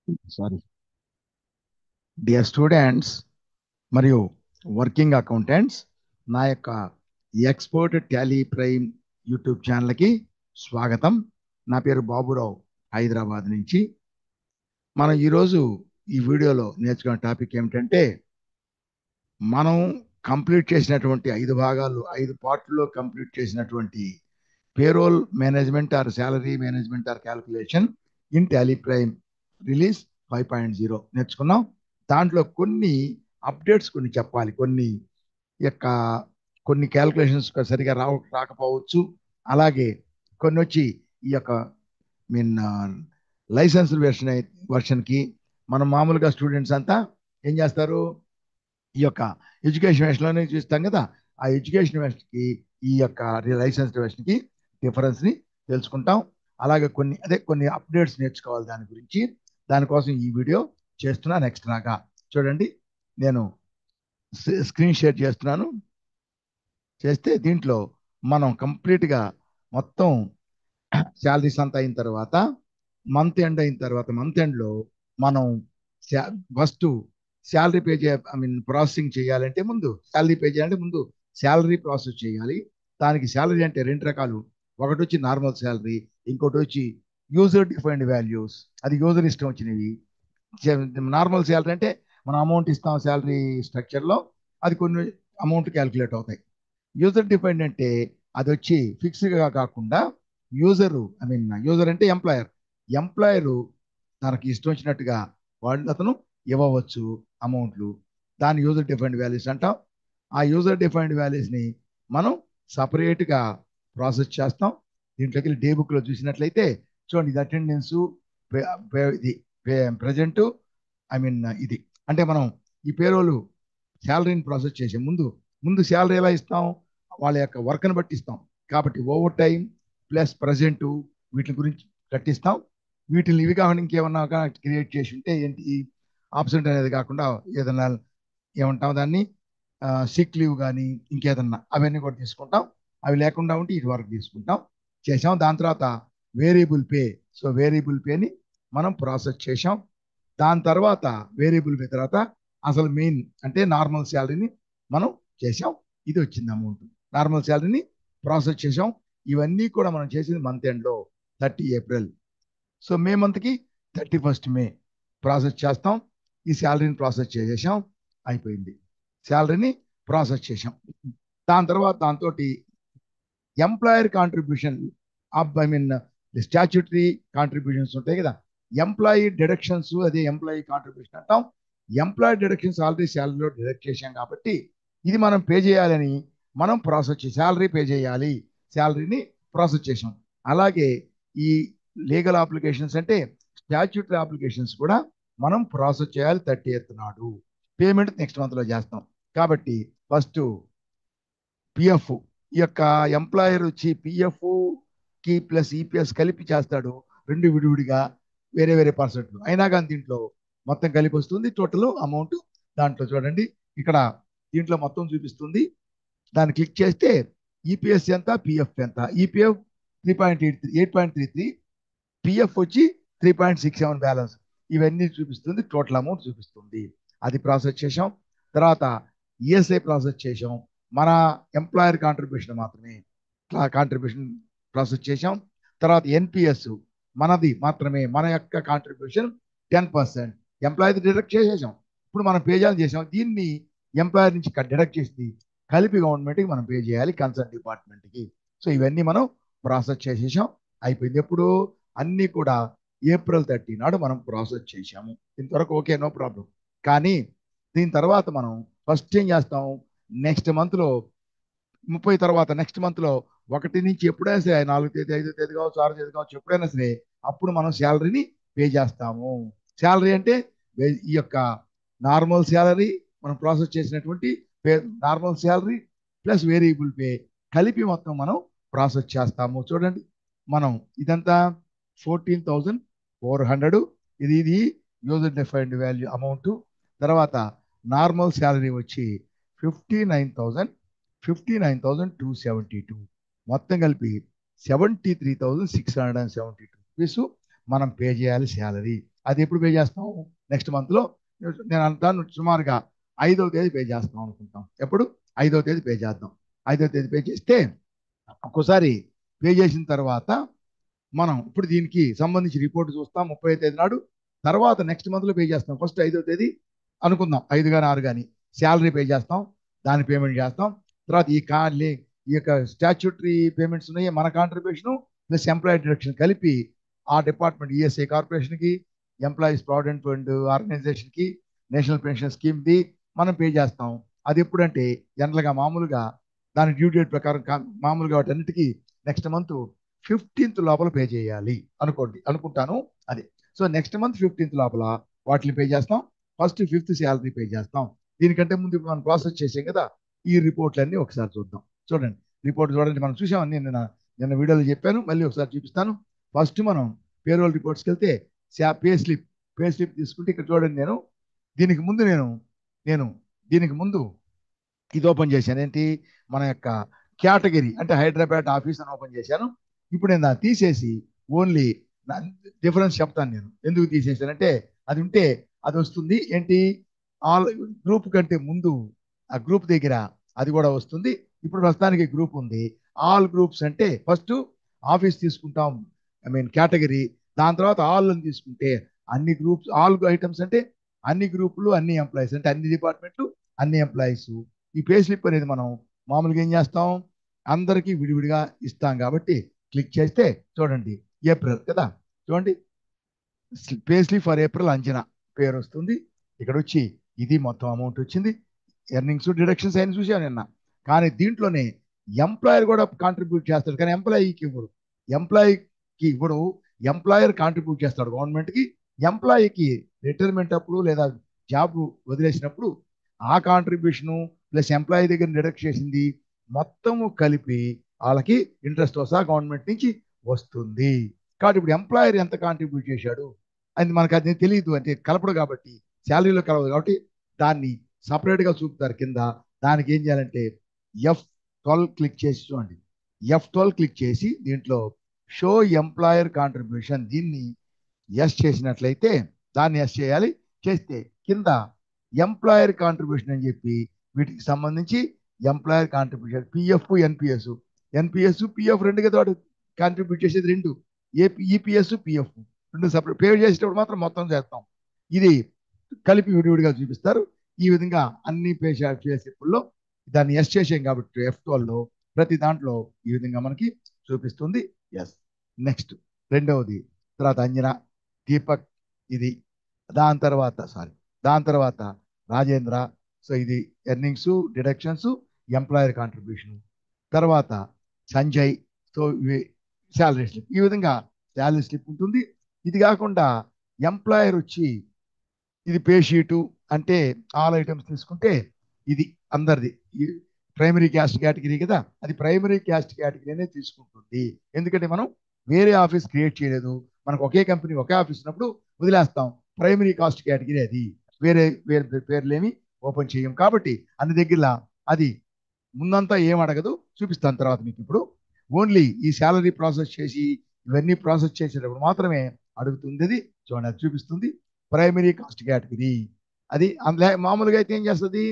Sorry. Dear students మరియు working accountants, నా యొక్క ఎక్స్పర్ట్ టాలీ ప్రైమ్ యూట్యూబ్ ఛానల్కి స్వాగతం. నా పేరు బాబురావు, హైదరాబాద్ నుంచి. మనం ఈరోజు ఈ వీడియోలో నేర్చుకున్న టాపిక్ ఏమిటంటే, మనం కంప్లీట్ చేసినటువంటి 5 పార్ట్లో కంప్లీట్ చేసినటువంటి payroll management or salary management or calculation in Tally prime release 5.0 నేర్చుకున్నాం. దాంట్లో కొన్ని అప్డేట్స్ కొన్ని చెప్పాలి. యొక్క కొన్ని క్యాలిక్యులేషన్స్ సరిగా రాకపోవచ్చు. అలాగే కొన్ని వచ్చి ఈ యొక్క మీన్ లైసెన్స్ వర్షన్కి మనం మామూలుగా స్టూడెంట్స్ అంతా ఏం చేస్తారు, ఈ యొక్క ఎడ్యుకేషన్ వెర్షన్లోనే చూస్తాం కదా. ఆ ఎడ్యుకేషన్ వెర్షన్కి ఈ యొక్క లైసెన్స్ వెర్షన్కి డిఫరెన్స్ని తెలుసుకుంటాం. అలాగే కొన్ని అప్డేట్స్ నేర్చుకోవాలి దాని గురించి. దానికోసం ఈ వీడియో చేస్తున్నాను ఎక్స్ట్రాగా. చూడండి, నేను స్క్రీన్ షేర్ చేస్తున్నాను. చేస్తే దీంట్లో మనం కంప్లీట్గా మొత్తం శాలరీస్ అంతా అయిన తర్వాత, మంత్ ఎండ్ అయిన తర్వాత, మంత్ ఎండ్లో మనం ఫస్ట్ శాలరీ పే ప్రాసెసింగ్ చేయాలంటే ముందు శాలరీ పే చేయాలంటే ముందు శాలరీ ప్రాసెస్ చేయాలి. దానికి శాలరీ అంటే 2 రకాలు. ఒకటి వచ్చి నార్మల్ శాలరీ, ఇంకోటి వచ్చి యూజర్ డిఫైన్డ్ వాల్యూస్. అది యూజర్ ఇష్టం వచ్చినవి. నార్మల్ శాలరీ అంటే మనం అమౌంట్ ఇస్తాం శాలరీ స్ట్రక్చర్లో, అది కొన్ని అమౌంట్ క్యాలిక్యులేట్ అవుతాయి. యూజర్ డిఫైన్డ్ అంటే అది వచ్చి ఫిక్స్డ్గా కాకుండా యూజర్ అంటే ఎంప్లాయరు తనకి ఇష్టం వచ్చినట్టుగా అతను ఇవ్వవచ్చు అమౌంట్లు. దాని యూజర్ డిఫైన్డ్ వాల్యూస్ అంటాం. ఆ యూజర్ డిఫైన్డ్ వాల్యూస్ని మనం సపరేట్గా ప్రాసెస్ చేస్తాం. దీంట్లోకి డే బుక్లో చూసినట్లయితే చూడండి, ఇది అటెండెన్స్, ఇది ప్రజెంట్, ఇది అంటే మనం ఈ పేరోలు శాలరీని ప్రాసెస్ చేసే ముందు శాలరీ ఎలా ఇస్తాం, వాళ్ళ యొక్క వర్క్ని బట్టి ఇస్తాం. కాబట్టి ఓవర్ టైం ప్లస్ ప్రజెంట్ వీటి గురించి కట్టిస్తాం. వీటిని ఇవి కాకుండా ఇంకేమన్నా క్రియేట్ చేసి ఉంటే ఏంటి, ఆబ్సెంట్ అనేది కాకుండా ఏదన్నా ఏమంటాం దాన్ని, సిక్ లీవ్ కానీ ఇంకేదన్నా అవన్నీ కూడా తీసుకుంటాం. అవి లేకుండా ఉంటే ఇటు వరకు తీసుకుంటాం, చేసాం. దాని తర్వాత వేరియబుల్ పే. సో వేరియబుల్ పేని మనం ప్రాసెస్ చేసాం. దాని తర్వాత వేరియబుల్ పే తర్వాత అసలు మెయిన్ అంటే నార్మల్ శాలరీని మనం చేసాం. ఇది వచ్చింది అమౌంట్. నార్మల్ శాలరీని ప్రాసెస్ చేసాం. ఇవన్నీ కూడా మనం చేసింది మంత్ ఎండ్లో 30 ఏప్రిల్. సో మే మంత్కి 31 మే ప్రాసెస్ చేస్తాం. ఈ శాలరీని ప్రాసెస్ చేసేసాం, అయిపోయింది. శాలరీని ప్రాసెస్ చేసాం. దాని తర్వాత దాంతో ఎంప్లాయర్ కాంట్రిబ్యూషన్ స్టాచ్యూటరీ కాంట్రిబ్యూషన్స్ ఉంటాయి కదా, ఎంప్లాయీ డిడక్షన్స్, అదే ఎంప్లాయీ కాంట్రిబ్యూషన్ అంటాం. ఎంప్లాయీ డిడక్షన్స్ ఆల్రెడీ శాలరీలో డిడక్ట్ చేశాం కాబట్టి ఇది మనం పే చేయాలని మనం ప్రాసెస్ చేసి శాలరీ పే చేయాలి, శాలరీని ప్రాసెస్ చేసాం. అలాగే ఈ లీగల్ అప్లికేషన్స్ అంటే స్టాచ్యూటరీ అప్లికేషన్స్ కూడా మనం ప్రాసెస్ చేయాలి 30th నాడు. పేమెంట్ నెక్స్ట్ మంత్లో చేస్తాం. కాబట్టి ఫస్ట్ పిఎఫ్, ఈ యొక్క ఎంప్లాయర్ వచ్చి పిఎఫ్ కి ప్లస్ ఈపీఎస్ కలిపి చేస్తాడు, రెండు విడివిడిగా వేరే వేరే పర్సెంట్లు అయినా కానీ దీంట్లో మొత్తం కలిపి వస్తుంది టోటల్ అమౌంట్. దాంట్లో చూడండి, ఇక్కడ దీంట్లో మొత్తం చూపిస్తుంది. దాన్ని క్లిక్ చేస్తే ఈపీఎస్ ఎంత, పిఎఫ్ ఎంత. ఈపీఎఫ్ 8.33, పిఎఫ్ వచ్చి 3.67 బ్యాలెన్స్. ఇవన్నీ చూపిస్తుంది, టోటల్ అమౌంట్ చూపిస్తుంది. అది ప్రాసెస్ చేసాం. తర్వాత ఈఎస్ఐ ప్రాసెస్ చేసాం. మన ఎంప్లాయర్ కాంట్రిబ్యూషన్ మాత్రమే కాంట్రిబ్యూషన్ ప్రాసెస్ చేసాం. తర్వాత ఎన్పిఎస్ మనది మాత్రమే, మన యొక్క కాంట్రిబ్యూషన్ 10%. ఎంప్లాయర్ డిడక్ట్ చేసేసాం, ఇప్పుడు మనం పే చేసాం. దీన్ని ఎంప్లాయర్ నుంచి డిడక్ట్ చేసి కలిపి గవర్నమెంట్కి మనం పే చేయాలి, కన్సర్న్ డిపార్ట్మెంట్కి. సో ఇవన్నీ మనం ప్రాసెస్ చేసేసాం, అయిపోయింది. ఎప్పుడు అన్నీ కూడా ఏప్రిల్ 30 నాడు మనం ప్రాసెస్ చేసాము. ఇంతవరకు ఓకే, నో ప్రాబ్లం. కానీ దీని తర్వాత మనం ఫస్ట్ ఏం చేస్తాం, నెక్స్ట్ మంత్లో 30 తర్వాత నెక్స్ట్ మంత్లో 1 నుంచి ఎప్పుడైనా సరే 4 తేదీ 5 తేదీ కావచ్చు 6 తేదీ కావచ్చు, ఎప్పుడైనా సరే అప్పుడు మనం శాలరీని పే చేస్తాము. శాలరీ అంటే ఈ యొక్క నార్మల్ శాలరీ మనం ప్రాసెస్ చేసినటువంటి normal salary plus variable pay కలిపి మొత్తం మనం ప్రాసెస్ చేస్తాము. చూడండి, మనం ఇదంతా 14,400, ఇది యూజర్ డిఫైన్డ్ వాల్యూ అమౌంట్. తర్వాత నార్మల్ శాలరీ వచ్చి 59,272, మొత్తం కలిపి 73,672 రూపీస్ మనం పే చేయాలి శాలరీ. అది ఎప్పుడు పే చేస్తాం? నెక్స్ట్ మంత్లో. నేను అంటాను సుమారుగా 5వ తేదీ పే చేస్తాం అనుకుంటాం. ఎప్పుడు? 5వ తేదీ పే చేద్దాం. 5వ తేదీ పే చేస్తే ఒక్కోసారి పే చేసిన తర్వాత మనం ఇప్పుడు దీనికి సంబంధించి రిపోర్ట్ చూస్తాం 30వ తేదీ నాడు. తర్వాత నెక్స్ట్ మంత్లో పే చేస్తాం. ఫస్ట్ 5వ తేదీ అనుకుందాం, 5 కానీ 6 కానీ శాలరీ పే చేస్తాం, దాని పేమెంట్ చేస్తాం. తర్వాత ఈ యొక్క స్టాచ్యూటరీ పేమెంట్స్ ఉన్నాయి, మన కాంట్రిబ్యూషన్ ప్లస్ ఎంప్లాయీ డిడక్షన్ కలిపి ఆ డిపార్ట్మెంట్ ఈఎస్ఐ కార్పొరేషన్కి, ఎంప్లాయీస్ ప్రావిడెంట్ ఫండ్ ఆర్గనైజేషన్కి, నేషనల్ పెన్షన్ స్కీమ్ది మనం పే చేస్తాం. అది ఎప్పుడంటే జనరల్గా మామూలుగా దాని డ్యూ డేట్ ప్రకారం మామూలుగా వాటన్నిటికీ నెక్స్ట్ మంత్ 15th లోపల పే చేయాలి అనుకుంటాను. అది సో నెక్స్ట్ మంత్ 15th లోపల వాటిని పే చేస్తాం. ఫస్ట్ 5th శాలరీ పే చేస్తాం. దీనికంటే ముందు ఇప్పుడు మనం ప్రాసెస్ చేసాం కదా, ఈ రిపోర్ట్లన్నీ ఒకసారి చూద్దాం. చూడండి, రిపోర్ట్ చూడండి, మనం చూసామని నిన్న వీడియోలో చెప్పాను, మళ్ళీ ఒకసారి చూపిస్తాను. ఫస్ట్ మనం పేరోల్ రిపోర్ట్స్కి వెళ్తే పే స్లిప్ తీసుకుంటే ఇక్కడ చూడండి, దీనికి ముందు నేను దీనికి ముందు ఇది ఓపెన్ చేశాను. ఏంటి? మన యొక్క కేటగిరీ అంటే హైదరాబాద్ ఆఫీస్ అని ఓపెన్ చేశాను. ఇప్పుడు నేను దాన్ని తీసేసి ఓన్లీ డిఫరెన్స్ చెప్తాను. నేను ఎందుకు తీసేసానంటే అది ఉంటే అది వస్తుంది. ఏంటి? ఆల్ గ్రూప్ కంటే ముందు ఆ గ్రూప్ దగ్గర అది కూడా వస్తుంది. ఇప్పుడు ప్రస్తుతానికి గ్రూప్ ఉంది. ఆల్ గ్రూప్స్ అంటే ఫస్ట్ ఆఫీస్ తీసుకుంటాం, కేటగిరీ. దాని తర్వాత ఆల్ అని తీసుకుంటే అన్ని గ్రూప్స్, ఆల్ ఐటమ్స్ అంటే అన్ని గ్రూపులు, అన్ని ఎంప్లాయీస్ అంటే అన్ని డిపార్ట్మెంట్లు, అన్ని ఎంప్లాయీస్. ఈ పే స్లిప్ అనేది మనం మామూలుగా ఏం చేస్తాం? అందరికీ విడివిడిగా ఇస్తాం కాబట్టి క్లిక్ చేస్తే చూడండి, ఏప్రిల్ కదా, చూడండి పే స్లిప్ ఫర్ ఏప్రిల్ అంచనా పేరు వస్తుంది. ఇక్కడ వచ్చి ఇది మొత్తం అమౌంట్ వచ్చింది. ఎర్నింగ్స్ డిడక్షన్స్ అయిన చూసాను నిన్న. కానీ దీంట్లోనే ఎంప్లాయర్ కూడా కాంట్రిబ్యూట్ చేస్తాడు, కానీ ఎంప్లాయీకి ఇవ్వడు. ఎంప్లాయర్ కాంట్రిబ్యూట్ చేస్తాడు గవర్నమెంట్కి. ఎంప్లాయీకి రిటైర్మెంట్ అప్పుడు లేదా జాబ్ వదిలేసినప్పుడు ఆ కాంట్రిబ్యూషను ప్లస్ ఎంప్లాయీ దగ్గర డిడక్ట్ చేసింది మొత్తము కలిపి వాళ్ళకి ఇంట్రెస్ట్ సహా గవర్నమెంట్ నుంచి వస్తుంది. కాబట్టి ఇప్పుడు ఎంప్లాయర్ ఎంత కాంట్రిబ్యూట్ చేశాడు అది మనకు అది తెలియదు, అంటే కలపడు కాబట్టి, శాలరీలో కలవదు కాబట్టి దాన్ని సపరేట్గా చూపుతారు కింద. దానికి ఏం చేయాలంటే F12 క్లిక్ చేసి చూడండి. F12 క్లిక్ చేసి దీంట్లో షో ఎంప్లాయర్ కాంట్రిబ్యూషన్ దీన్ని ఎస్ చేసినట్లయితే దాన్ని ఎస్ చేయాలి. చేస్తే కింద ఎంప్లాయర్ కాంట్రిబ్యూషన్ అని చెప్పి వీటికి సంబంధించి employer contribution PF NPS PF రెండు కదా వాడు కాంట్రిబ్యూట్ చేసేది, రెండు ఈపీఎస్ పిఎఫ్ రెండు సపరేట్ పే చేసేటప్పుడు మాత్రం మొత్తం చేస్తాం. ఇది కలిపి విడివిడిగా చూపిస్తారు. ఈ విధంగా అన్ని పే స్లిప్పుల్లో దాన్ని ఎస్ చేసాం కాబట్టి F12లో ప్రతి దాంట్లో ఈ విధంగా మనకి చూపిస్తుంది. ఎస్. నెక్స్ట్ రెండవది, తర్వాత అంజనా, దీపక్, ఇది దాని తర్వాత రాజేంద్ర. సో ఇది ఎర్నింగ్స్ డిడక్షన్స్ ఎంప్లాయర్ కాంట్రిబ్యూషన్. తర్వాత సంజయ్. సో ఇవి శాలరీ స్లిప్. ఈ విధంగా శాలరీ స్లిప్ ఉంటుంది. ఇది కాకుండా ఎంప్లాయర్ వచ్చి ఇది పే షీటు అంటే ఆల్ ఐటమ్స్ తీసుకుంటే ఇది అందరిది ప్రైమరీ క్యాస్ట్ కేటగిరీ కదా, అది ప్రైమరీ క్యాస్ట్ కేటగిరీనే తీసుకుంటుంది. ఎందుకంటే మనం వేరే ఆఫీస్ క్రియేట్ చేయలేదు, మనకు ఒకే కంపెనీ ఒకే ఆఫీస్ ఉన్నప్పుడు వదిలేస్తాం. ప్రైమరీ కాస్ట్ కేటగిరీ అది, వేరే వేరే పేర్లేమి ఓపెన్ చేయం కాబట్టి అన్ని దగ్గర అది ముందంతా ఏం అడగదు. చూపిస్తాను తర్వాత మీకు. ఇప్పుడు ఓన్లీ ఈ శాలరీ ప్రాసెస్ చేసి ఇవన్నీ ప్రాసెస్ చేసేటప్పుడు మాత్రమే అడుగుతుంది. అది చూడండి, అది చూపిస్తుంది ప్రైమరీ కాస్ట్ కేటగిరీ. అది అందులో మామూలుగా అయితే ఏం చేస్తుంది,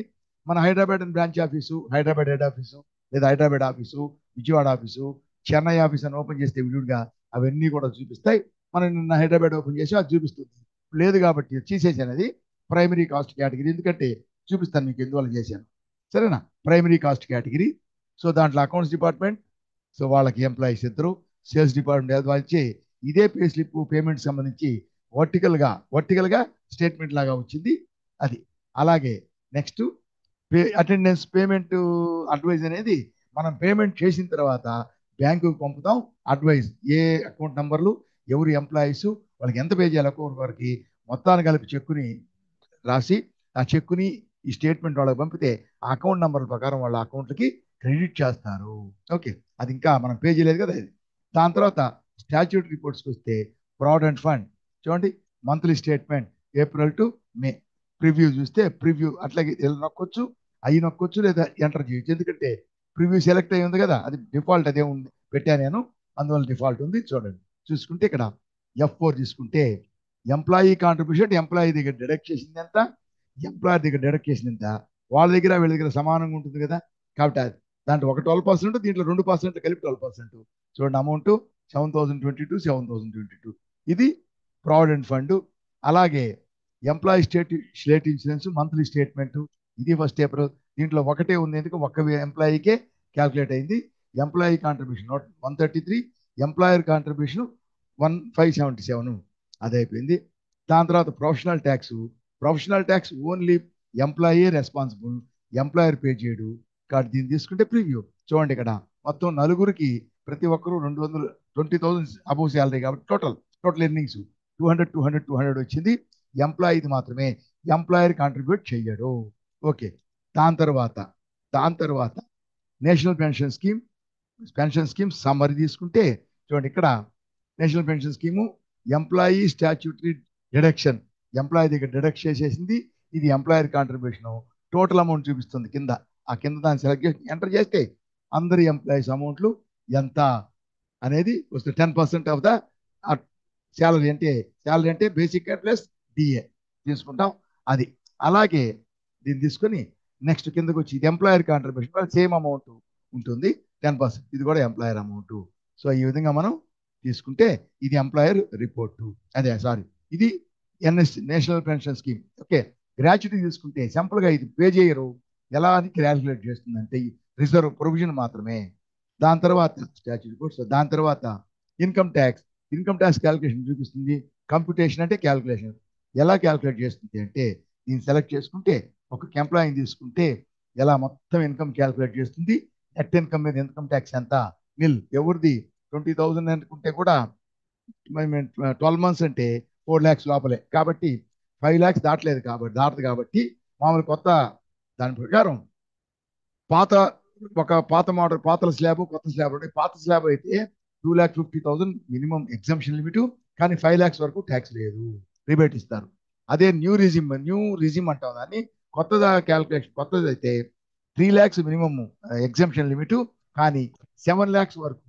మన Hyderabad branch office, Hyderabad head office, లేదా Hyderabad office, Vijayawada office, Chennai office అని ఓపెన్ చేస్తే విడివిడిగా అవన్నీ కూడా చూపిస్తాయి. మనం నిన్న హైదరాబాద్ ఓపెన్ చేసి అది చూపిస్తుంది. లేదు కాబట్టి తీసేసాను అది ప్రైమరీ కాస్ట్ కేటగిరీ, ఎందుకంటే చూపిస్తాను మీకు ఎందువల్ల చేశాను. సరేనా? Primary cost category. సో దాంట్లో అకౌంట్స్ డిపార్ట్మెంట్, సో వాళ్ళకి ఎంప్లాయీస్ ఇద్దరు, సేల్స్ డిపార్ట్మెంట్ వచ్చి ఇదే పే స్లిప్ పేమెంట్ సంబంధించి వర్టికల్గా స్టేట్మెంట్ లాగా వచ్చింది అది. అలాగే నెక్స్ట్ అటెండెన్స్ పేమెంట్ అడ్వైజ్ అనేది మనం పేమెంట్ చేసిన తర్వాత బ్యాంకుకి పంపుతాం. అడ్వైజ్ ఏ అకౌంట్ నంబర్లు, ఎవరు ఎంప్లాయీస్, వాళ్ళకి ఎంత పే చేయాలి అకౌంట్ వరకు మొత్తాన్ని కలిపి చెక్కుని రాసి ఆ చెక్కుని ఈ స్టేట్మెంట్ వాళ్ళకి పంపితే ఆ అకౌంట్ నంబర్ ప్రకారం వాళ్ళ అకౌంట్లకి క్రెడిట్ చేస్తారు. ఓకే, అది ఇంకా మనం పే చేయలేదు కదా ఇది. దాని తర్వాత స్టాచ్యూట్ రిపోర్ట్స్కి వస్తే ప్రావిడెంట్ ఫండ్ చూడండి, monthly statement April to May. Preview చూస్తే ప్రివ్యూ అట్లాగే నొక్కొచ్చు, అవి నొక్కొచ్చు, లేదా ఎంటర్ చేయొచ్చు. ఎందుకంటే ప్రివ్యూ సెలెక్ట్ అయ్యి ఉంది కదా, అది డిఫాల్ట్ అదే ఉంది, పెట్టాను నేను, అందువల్ల డిఫాల్ట్ ఉంది. చూడండి, చూసుకుంటే ఇక్కడ F4 తీసుకుంటే ఎంప్లాయీ కాంట్రిబ్యూషన్ ఎంప్లాయీ దగ్గర డిడక్ట్ చేసింది ఎంత, ఎంప్లాయర్ దగ్గర డిడక్ట్ చేసింది ఎంత, వాళ్ళ దగ్గర వీళ్ళ దగ్గర సమానంగా ఉంటుంది కదా. కాబట్టి దాంట్లో ఒక 12%, దీంట్లో 2% కలిపి 12%. చూడండి అమౌంట్ 7,022, 7,022. ఇది ప్రావిడెంట్ ఫండ్. అలాగే employee state insurance monthly statement, ఇది 1 ఏప్రిల్. దీంట్లో ఒకటే ఉంది, ఎందుకు ఒక్క ఎంప్లాయీకే క్యాల్కులేట్ అయింది. ఎంప్లాయీ కాంట్రిబ్యూషన్ 133, ఎంప్లాయర్ కాంట్రిబ్యూషన్ 1577, అది అయిపోయింది. దాని తర్వాత professional tax only employee responsible, employer pay చేయడు. కాబట్టి దీన్ని తీసుకుంటే ప్రివ్యూ చూడండి, ఇక్కడ మొత్తం నలుగురికి ప్రతి ఒక్కరు 20,000 అబౌవ్ శాలరీ కాబట్టి టోటల్ ఎర్నింగ్స్ 200 వచ్చింది. ఎంప్లాయీది మాత్రమే, ఎంప్లాయర్ కాంట్రిబ్యూట్ చెయ్యడు. ఓకే. దాని తర్వాత నేషనల్ పెన్షన్ స్కీమ్ సమ్మరీ తీసుకుంటే చూడండి, ఇక్కడ national pension scheme employee statutory deduction, employee దగ్గర డిడక్ట్ చేసేసింది. ఇది ఎంప్లాయర్ కాంట్రిబ్యూషన్, టోటల్ అమౌంట్ చూపిస్తుంది కింద. ఆ కింద దాన్ని సెలెక్ట్ చేసి ఎంటర్ చేస్తే అందరి ఎంప్లాయీస్ అమౌంట్లు ఎంత అనేది వస్తుంది. 10% ఆఫ్ ద శాలరీ అంటే బేసిక్ ప్లస్ డిఏ తీసుకుంటాం అది. అలాగే దీన్ని తీసుకొని నెక్స్ట్ కిందకు వచ్చి ఇది ఎంప్లాయర్ కాంట్రిబ్యూషన్ సేమ్ అమౌంట్ ఉంటుంది 10%, ఇది కూడా ఎంప్లాయర్ అమౌంట్. సో ఈ విధంగా మనం తీసుకుంటే ఇది ఎంప్లాయర్ రిపోర్టు, ఇది national pension scheme. Okay. Gratuity తీసుకుంటే సింపుల్గా ఇది పే చేయరు, ఎలా అని క్యాల్కులేట్ చేస్తుందంటే రిజర్వ్ ప్రొవిజన్ మాత్రమే. దాని తర్వాత స్టాట్యూట్ రిపోర్ట్స్, దాని తర్వాత ఇన్కమ్ ట్యాక్స్ క్యాల్కులేషన్ చూపిస్తుంది. కంప్యూటేషన్ అంటే క్యాల్కులేషన్, ఎలా క్యాల్కులేట్ చేస్తుంది అంటే దీన్ని సెలెక్ట్ చేసుకుంటే ఒక ఎంప్లాయీని తీసుకుంటే ఎలా మొత్తం ఇన్కమ్ క్యాల్కులేట్ చేస్తుంది. నెట్ ఇన్కమ్ మీద ఇన్కమ్ ట్యాక్స్ ఎంత, నిల్. ఎవరిది 20,000 అనుకుంటే కూడా 12 months అంటే 4 lakhs లోపలే, కాబట్టి 5 lakhs దాటదు కాబట్టి మామూలు కొత్త దాని ప్రకారం పాత మోడల్ కొత్త స్లాబ్ పాత స్లాబ్ అయితే 2,50,000 మినిమం ఎగ్జంప్షన్ లిమిట్, కానీ 5 lakhs వరకు ట్యాక్స్ లేదు, రిబేట్ ఇస్తారు. అదే న్యూ రిజిమ్ అంటాం దాన్ని. కొత్తది అయితే 3 lakhs మినిమం ఎగ్జంప్షన్ లిమిట్, కానీ 7 lakhs వరకు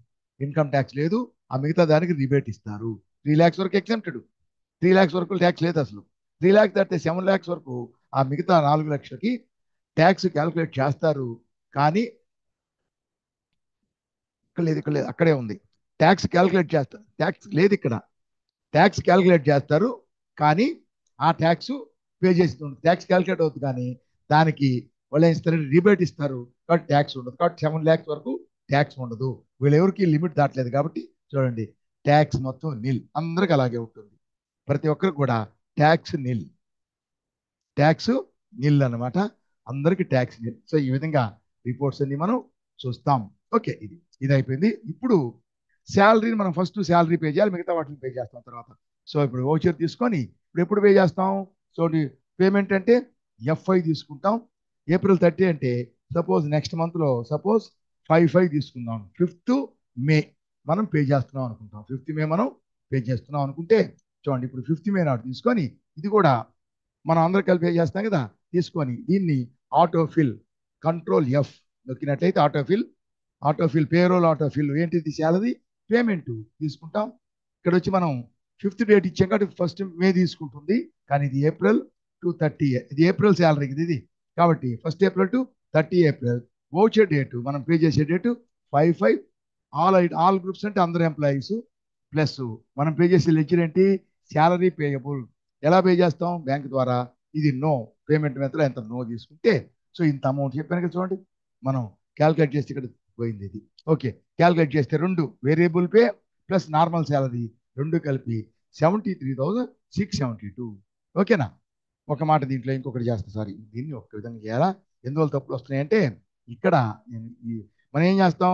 ఇన్కమ్ ట్యాక్స్ లేదు. ఆ మిగతా దానికి రిబేట్ ఇస్తారు. 3 lakhs వరకు ఎగ్జంప్టెడ్, 3 lakhs వరకు ట్యాక్స్ లేదు అసలు. 3 lakhs దాటితే 7 lakhs వరకు ఆ మిగతా 4 లక్షలకి ట్యాక్స్ క్యాల్కులేట్ చేస్తారు. కానీ ఇక్కడ లేదు, అక్కడే ఉంది. ట్యాక్స్ క్యాల్కులేట్ చేస్తారు, ట్యాక్స్ లేదు ఇక్కడ. ట్యాక్స్ క్యాల్కులేట్ చేస్తారు కానీ ఆ ట్యాక్స్ పే చేసి ట్యాక్స్ క్యాల్కులేట్ అవుతుంది, కానీ దానికి వాళ్ళు ఏం ఇస్తారు, రిబేట్ ఇస్తారు. కాబట్టి ట్యాక్స్ ఉండదు. కాబట్టి 7 lakhs వరకు ట్యాక్స్ ఉండదు. వీళ్ళు ఎవరికి లిమిట్ దాటలేదు కాబట్టి చూడండి, ట్యాక్స్ మొత్తం నిల్, అందరికి అలాగే ఉంటుంది. ప్రతి ఒక్కరికి కూడా ట్యాక్స్ నిల్ అన్నమాట, అందరికి ట్యాక్స్ నిల్. సో ఈ విధంగా రిపోర్ట్స్ అన్ని మనం చూస్తాం. ఓకే, ఇది అయిపోయింది. ఇప్పుడు శాలరీని మనం ఫస్ట్ శాలరీ పే చేయాలి, మిగతా వాటిని పే చేస్తాం తర్వాత. సో ఇప్పుడు వోచర్ తీసుకొని ఇప్పుడు ఎప్పుడు పే చేస్తాం. సో పేమెంట్ అంటే FI తీసుకుంటాం. April 30 అంటే సపోజ్ నెక్స్ట్ మంత్లో 5/5 తీసుకుందాం. 5th May మనం పే చేస్తున్నాం అనుకుంటాం. 5th May మనం పే చేస్తున్నాం అనుకుంటే చూడండి, ఇప్పుడు 5th May నాడు తీసుకొని, ఇది కూడా మనం అందరూ కలిపి పే చేస్తాం కదా, తీసుకొని దీన్ని ఆటోఫిల్ Control F నొక్కినట్లయితే ఆటోఫిల్ పేరోల్ ఆటోఫిల్ ఏంటిది, శాలరీ పేమెంట్ తీసుకుంటాం. ఇక్కడ వచ్చి మనం 5th date ఇచ్చాం కాబట్టి 1st May తీసుకుంటుంది, కానీ ఇది April to 30, ఇది ఏప్రిల్ శాలరీ ఇది. కాబట్టి 1st April to 30 April. Voucher date మనం పే చేసే డేటు 5/5. ఆల్ గ్రూప్స్ అంటే అందరు ఎంప్లాయీస్, ప్లస్ మనం పే చేసే లెడ్జర్ ఏంటి, శాలరీ పేయబుల్. ఎలా పే చేస్తాం, బ్యాంక్ ద్వారా. ఇది నో పేమెంట్ మెథడ్, ఎంత నో తీసుకుంటే సో ఇంత అమౌంట్ చెప్పాను కదా. చూడండి, మనం క్యాల్కులేట్ చేస్తే ఇక్కడ పోయింది ఇది. ఓకే, క్యాల్కులేట్ చేస్తే 2 variable pay plus normal salary 2 కలిపి 73,672. ఓకేనా. ఒక మాట దీంట్లో ఇంకొకటి చేస్తా, దీన్ని ఒక విధంగా చేయాలా, ఎందువల్ల తప్పులు వస్తున్నాయంటే ఇక్కడ మనం ఏం చేస్తాం,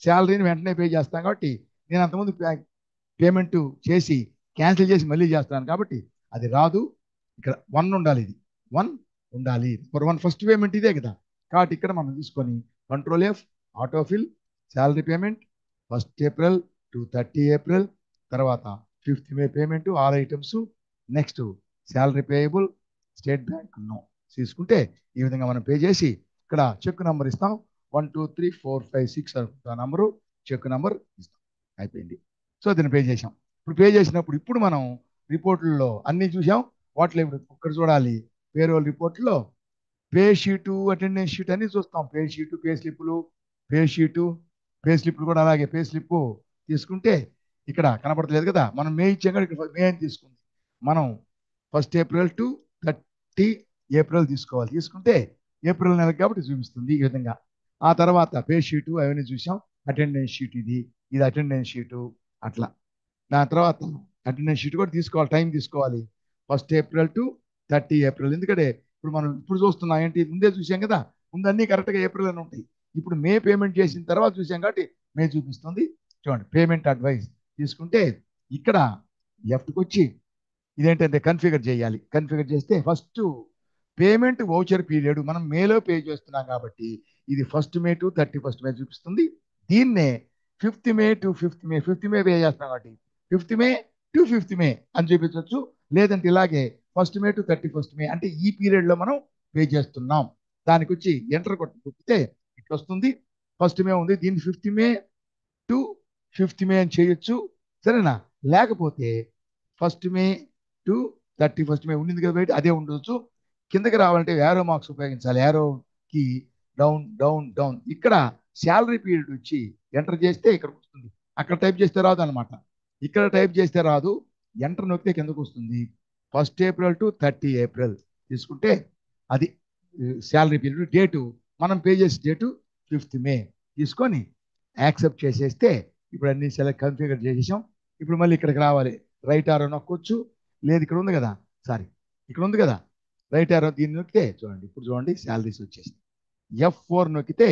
శాలరీని వెంటనే పే చేస్తాం కాబట్టి నేను అంతకుముందు పేమెంట్ చేసి క్యాన్సిల్ చేసి మళ్ళీ చేస్తాను కాబట్టి అది రాదు. ఇక్కడ 1 ఉండాలి, ఇది 1 ఉండాలి. ఫర్ 1 ఫస్ట్ పేమెంట్ ఇదే కదా. కాబట్టి ఇక్కడ మనం తీసుకొని Control F autofill salary payment 1st April to 30 April, తర్వాత 5th May payment all items. Next salary payable State Bank no తీసుకుంటే ఈ విధంగా మనం పే చేసి ఇక్కడ చెక్ నెంబర్ ఇస్తాం. 1 2 3 4 5 6 అనుకుంటా నంబరు, చెక్ నెంబర్ ఇస్తాం. అయిపోయింది. సో దీన్ని పే చేసాం. ఇప్పుడు పే చేసినప్పుడు ఇప్పుడు మనం రిపోర్టుల్లో అన్ని చూసాం. వాటిలో ఇప్పుడు ఇక్కడ చూడాలి. పేరోల్ రిపోర్ట్లో పే షీటు, అటెండెన్స్ షీట్ అన్ని చూస్తాం. పే షీటు, పే స్లిప్పులు, పే షీటు, పే స్లిప్పులు కూడా అలాగే. పే స్లిప్ తీసుకుంటే ఇక్కడ కనపడలేదు కదా, మనం మే ఇచ్చాం కదా, ఇక్కడ మే అని తీసుకుంది. మనం 1 ఏప్రిల్ టు 30 ఏప్రిల్ తీసుకోవాలి. తీసుకుంటే ఏప్రిల్ నెలకు కాబట్టి చూపిస్తుంది ఈ విధంగా. ఆ తర్వాత పే షీటు అవన్నీ చూసాం. అటెండెన్స్ షీట్ ఇది అటెండెన్స్ షీటు అట్లా. దాని తర్వాత అటెండెన్స్ షీట్ కూడా తీసుకోవాలి, టైం తీసుకోవాలి. 1 ఏప్రిల్ టు 30 ఏప్రిల్. ఎందుకంటే ఇప్పుడు మనం ఇప్పుడు చూస్తున్నాం ఏంటి, ముందే చూసాం కదా, ముందు అన్ని కరెక్ట్గా ఏప్రిల్ అని ఉంటాయి. ఇప్పుడు మే పేమెంట్ చేసిన తర్వాత చూసాం కాబట్టి మే చూపిస్తుంది. చూడండి, పేమెంట్ అడ్వైస్ తీసుకుంటే ఇక్కడ లెఫ్ట్కి వచ్చి ఇదేంటంటే కన్ఫిగర్ చేయాలి. కన్ఫిగర్ చేస్తే ఫస్ట్ పేమెంట్ వౌచర్ పీరియడ్ మనం మేలో పే చేస్తున్నాం కాబట్టి ఇది 1 మే టు 31 మే చూపిస్తుంది. దీన్నే 5th May to 5th May, 5th May pay చేస్తున్నాం కాబట్టి 5th మే టు 5th మే అని చూపించవచ్చు. లేదంటే ఇలాగే 1 మే టు 31 మే అంటే ఈ పీరియడ్ లో మనం పే చేస్తున్నాం. దానికి వచ్చి ఎంటర్ కొట్టితే ఇట్లా వస్తుంది. 1st మే ఉంది, దీన్ని 5th మే టు 5th మే అని చేయొచ్చు. సరేనా? లేకపోతే 1st మే టు 31 మే ఉండింది కదా బయట, అదే ఉండొచ్చు. కిందకి రావాలంటే యారో మార్క్స్ ఉపయోగించాలి. యారోకి డౌన్ డౌన్ డౌన్. ఇక్కడ శాలరీ పీరియడ్ వచ్చి ఎంటర్ చేస్తే ఇక్కడికి వస్తుంది. అక్కడ టైప్ చేస్తే రాదు అనమాట. ఇక్కడ టైప్ చేస్తే రాదు, ఎంటర్ నొక్కితే కిందకు వస్తుంది. 1 ఏప్రిల్ టు 30 ఏప్రిల్ తీసుకుంటే అది శాలరీ పీరియడ్. డేటు మనం పే చేసే డేటు 5th మే తీసుకొని యాక్సెప్ట్ చేసేస్తే ఇప్పుడు అన్ని సెలెక్ట్ కన్ఫిగర్ చేసేసాం. ఇప్పుడు మళ్ళీ ఇక్కడికి రావాలి. రైట్ ఆరో నొక్కొచ్చు. లేదు ఇక్కడ ఉంది కదా, సారీ ఇక్కడ ఉంది కదా రైట్ ఆరో, దీన్ని నొక్కితే చూడండి, ఇప్పుడు చూడండి శాలరీస్ వచ్చేసి. F4 నొక్కితే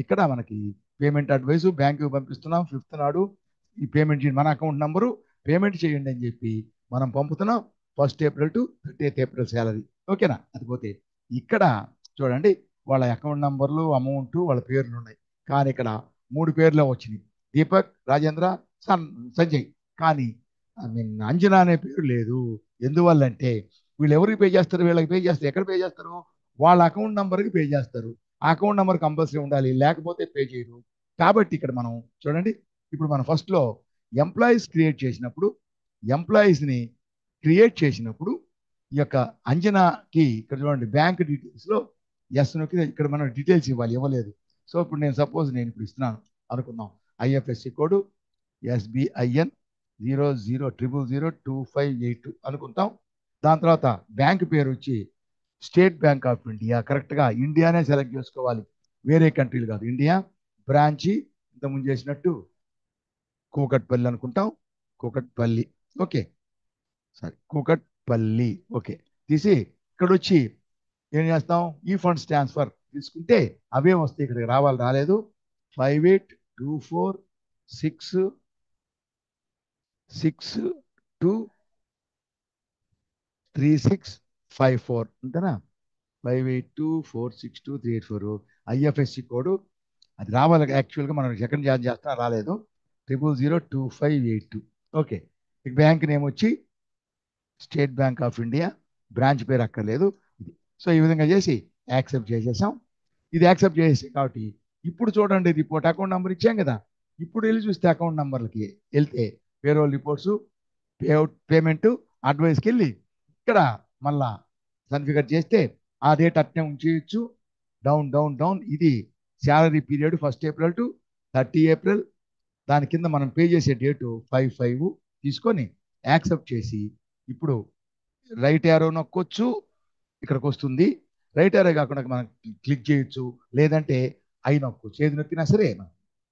ఇక్కడ మనకి పేమెంట్ అడ్వైస్, బ్యాంకుకి పంపిస్తున్నాం 5th నాడు ఈ పేమెంట్ చేయండి, మన అకౌంట్ నంబరు పేమెంట్ చేయండి అని చెప్పి మనం పంపుతున్నాం. 1 ఏప్రిల్ టు 30 ఏప్రిల్ శాలరీ. ఓకేనా? అది పోతే ఇక్కడ చూడండి వాళ్ళ అకౌంట్ నంబర్లు, అమౌంట్, వాళ్ళ పేర్లు ఉన్నాయి. కానీ ఇక్కడ 3 పేర్లు వచ్చినాయి, దీపక్, రాజేంద్ర, సంజయ్. కానీ అంజనా అనే పేరు లేదు. ఎందువల్లంటే వీళ్ళు ఎవరికి పే చేస్తారు, వీళ్ళకి పే చేస్తారు. ఎక్కడ పే చేస్తారు? వాళ్ళ అకౌంట్ నంబర్కి పే చేస్తారు. ఆ అకౌంట్ నెంబర్ కంపల్సరీ ఉండాలి, లేకపోతే పే చేయరు. కాబట్టి ఇక్కడ మనం చూడండి, ఇప్పుడు మనం ఫస్ట్లో ఎంప్లాయీస్ క్రియేట్ చేసినప్పుడు, ఎంప్లాయీస్ని క్రియేట్ చేసినప్పుడు ఈ యొక్క అంజనాకి ఇక్కడ చూడండి బ్యాంక్ డీటెయిల్స్లో ఎస్ నొక్కి ఇక్కడ మనం డీటెయిల్స్ ఇవ్వాలి, ఇవ్వలేదు. సో ఇప్పుడు నేను సపోజ్ నేను ఇప్పుడు ఇస్తున్నాను అనుకుందాం. ఐఎఫ్ఎస్సి కోడ్ SBIN 00002582 అనుకుంటాం. దాని తర్వాత బ్యాంక్ పేరు వచ్చి స్టేట్ బ్యాంక్ ఆఫ్ ఇండియా. కరెక్ట్గా ఇండియానే సెలెక్ట్ చేసుకోవాలి, వేరే కంట్రీలు కాదు. ఇండియా. బ్రాంచి ఇంతకుముందు చేసినట్టు కూకట్పల్లి అనుకుంటాం. Kukatpally. Okay, sorry Kukatpally. Okay, తీసి ఇక్కడ వచ్చి ఏం చేస్తాం, ఈ ఫండ్స్ ట్రాన్స్ఫర్ తీసుకుంటే అవే వస్తాయి. ఇక్కడికి రావాలి, రాలేదు. 5824662364 అంతేనా? 58246238 ఐఎఫ్ఎస్సి కోడ్ అది రావాలి. యాక్చువల్గా మనం సెకండ్ జాయిన్ చేస్తా, రాలేదు. 000258. ఓకే, బ్యాంక్ నేమ్ వచ్చి state bank of India, branch పేరు అక్కర్లేదు. ఇది సో ఈ విధంగా చేసి యాక్సెప్ట్ చేసేసాం. ఇది యాక్సెప్ట్ చేసేసి కాబట్టి ఇప్పుడు చూడండి రిపోర్ట్ అకౌంట్ నెంబర్ ఇచ్చాం కదా. ఇప్పుడు వెళ్ళి చూస్తే అకౌంట్ నెంబర్లకి వెళ్తే పేరోల్ రిపోర్ట్స్, పేఅవుట్, పేమెంట్, అడ్వైస్కి వెళ్ళి ఇక్కడ మళ్ళా కన్ఫిగర్ చేస్తే ఆ డేట్ అట్నే ఉంచేయచ్చు. Down down down. ఇది salary period 1 April to 30 April. దాని కింద మనం పే చేసే డేటు 5/5 తీసుకొని యాక్సెప్ట్ చేసి ఇప్పుడు రైట్ యారో నొక్కొచ్చు, ఇక్కడికి వస్తుంది. రైట్ యారో కాకుండా మనం క్లిక్ చేయొచ్చు, లేదంటే ఐ నొక్కొచ్చు. ఏది నొక్కినా సరే.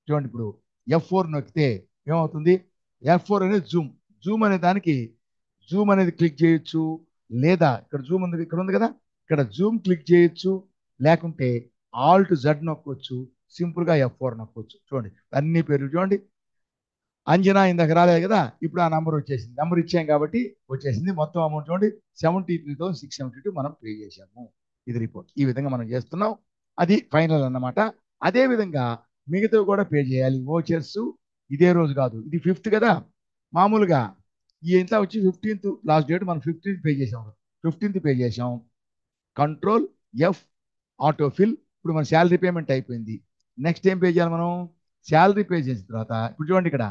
చూడండి ఇప్పుడు F4 నొక్కితే ఏమవుతుంది, F4 అనేది జూమ్. జూమ్ అనే దానికి జూమ్ అనేది క్లిక్ చేయొచ్చు, లేదా ఇక్కడ జూమ్ ఉంది, ఇక్కడ ఉంది కదా, ఇక్కడ జూమ్ క్లిక్ చేయొచ్చు, లేకుంటే ఆల్ట్ Z నొక్కొచ్చు, సింపుల్గా F4 నొక్కొచ్చు. చూడండి అన్ని పేర్లు చూడండి. అంజనా ఇందాక రాలేదు కదా, ఇప్పుడు ఆ నంబర్ వచ్చేసింది. నంబర్ ఇచ్చాం కాబట్టి వచ్చేసింది. మొత్తం అమౌంట్ చూడండి 73,672 మనం పే చేసాము. ఇది రిపోర్ట్. ఈ విధంగా మనం చేస్తున్నాం. అది ఫైనల్ అన్నమాట. అదే విధంగా మిగతా కూడా పే చేయాలి. ఓచర్స్ ఇదే రోజు కాదు, ఇది 5th కదా. మామూలుగా ఈ ఎంత వచ్చి 15th లాస్ట్ డేట్, మనం 15th పే చేసాం. 15th పే చేసాం. Control F autofill. ఇప్పుడు మన శాలరీ పేమెంట్ అయిపోయింది. నెక్స్ట్ ఏం పే చేయాలి మనం? శాలరీ పే చేసిన తర్వాత ఇప్పుడు చూడండి ఇక్కడ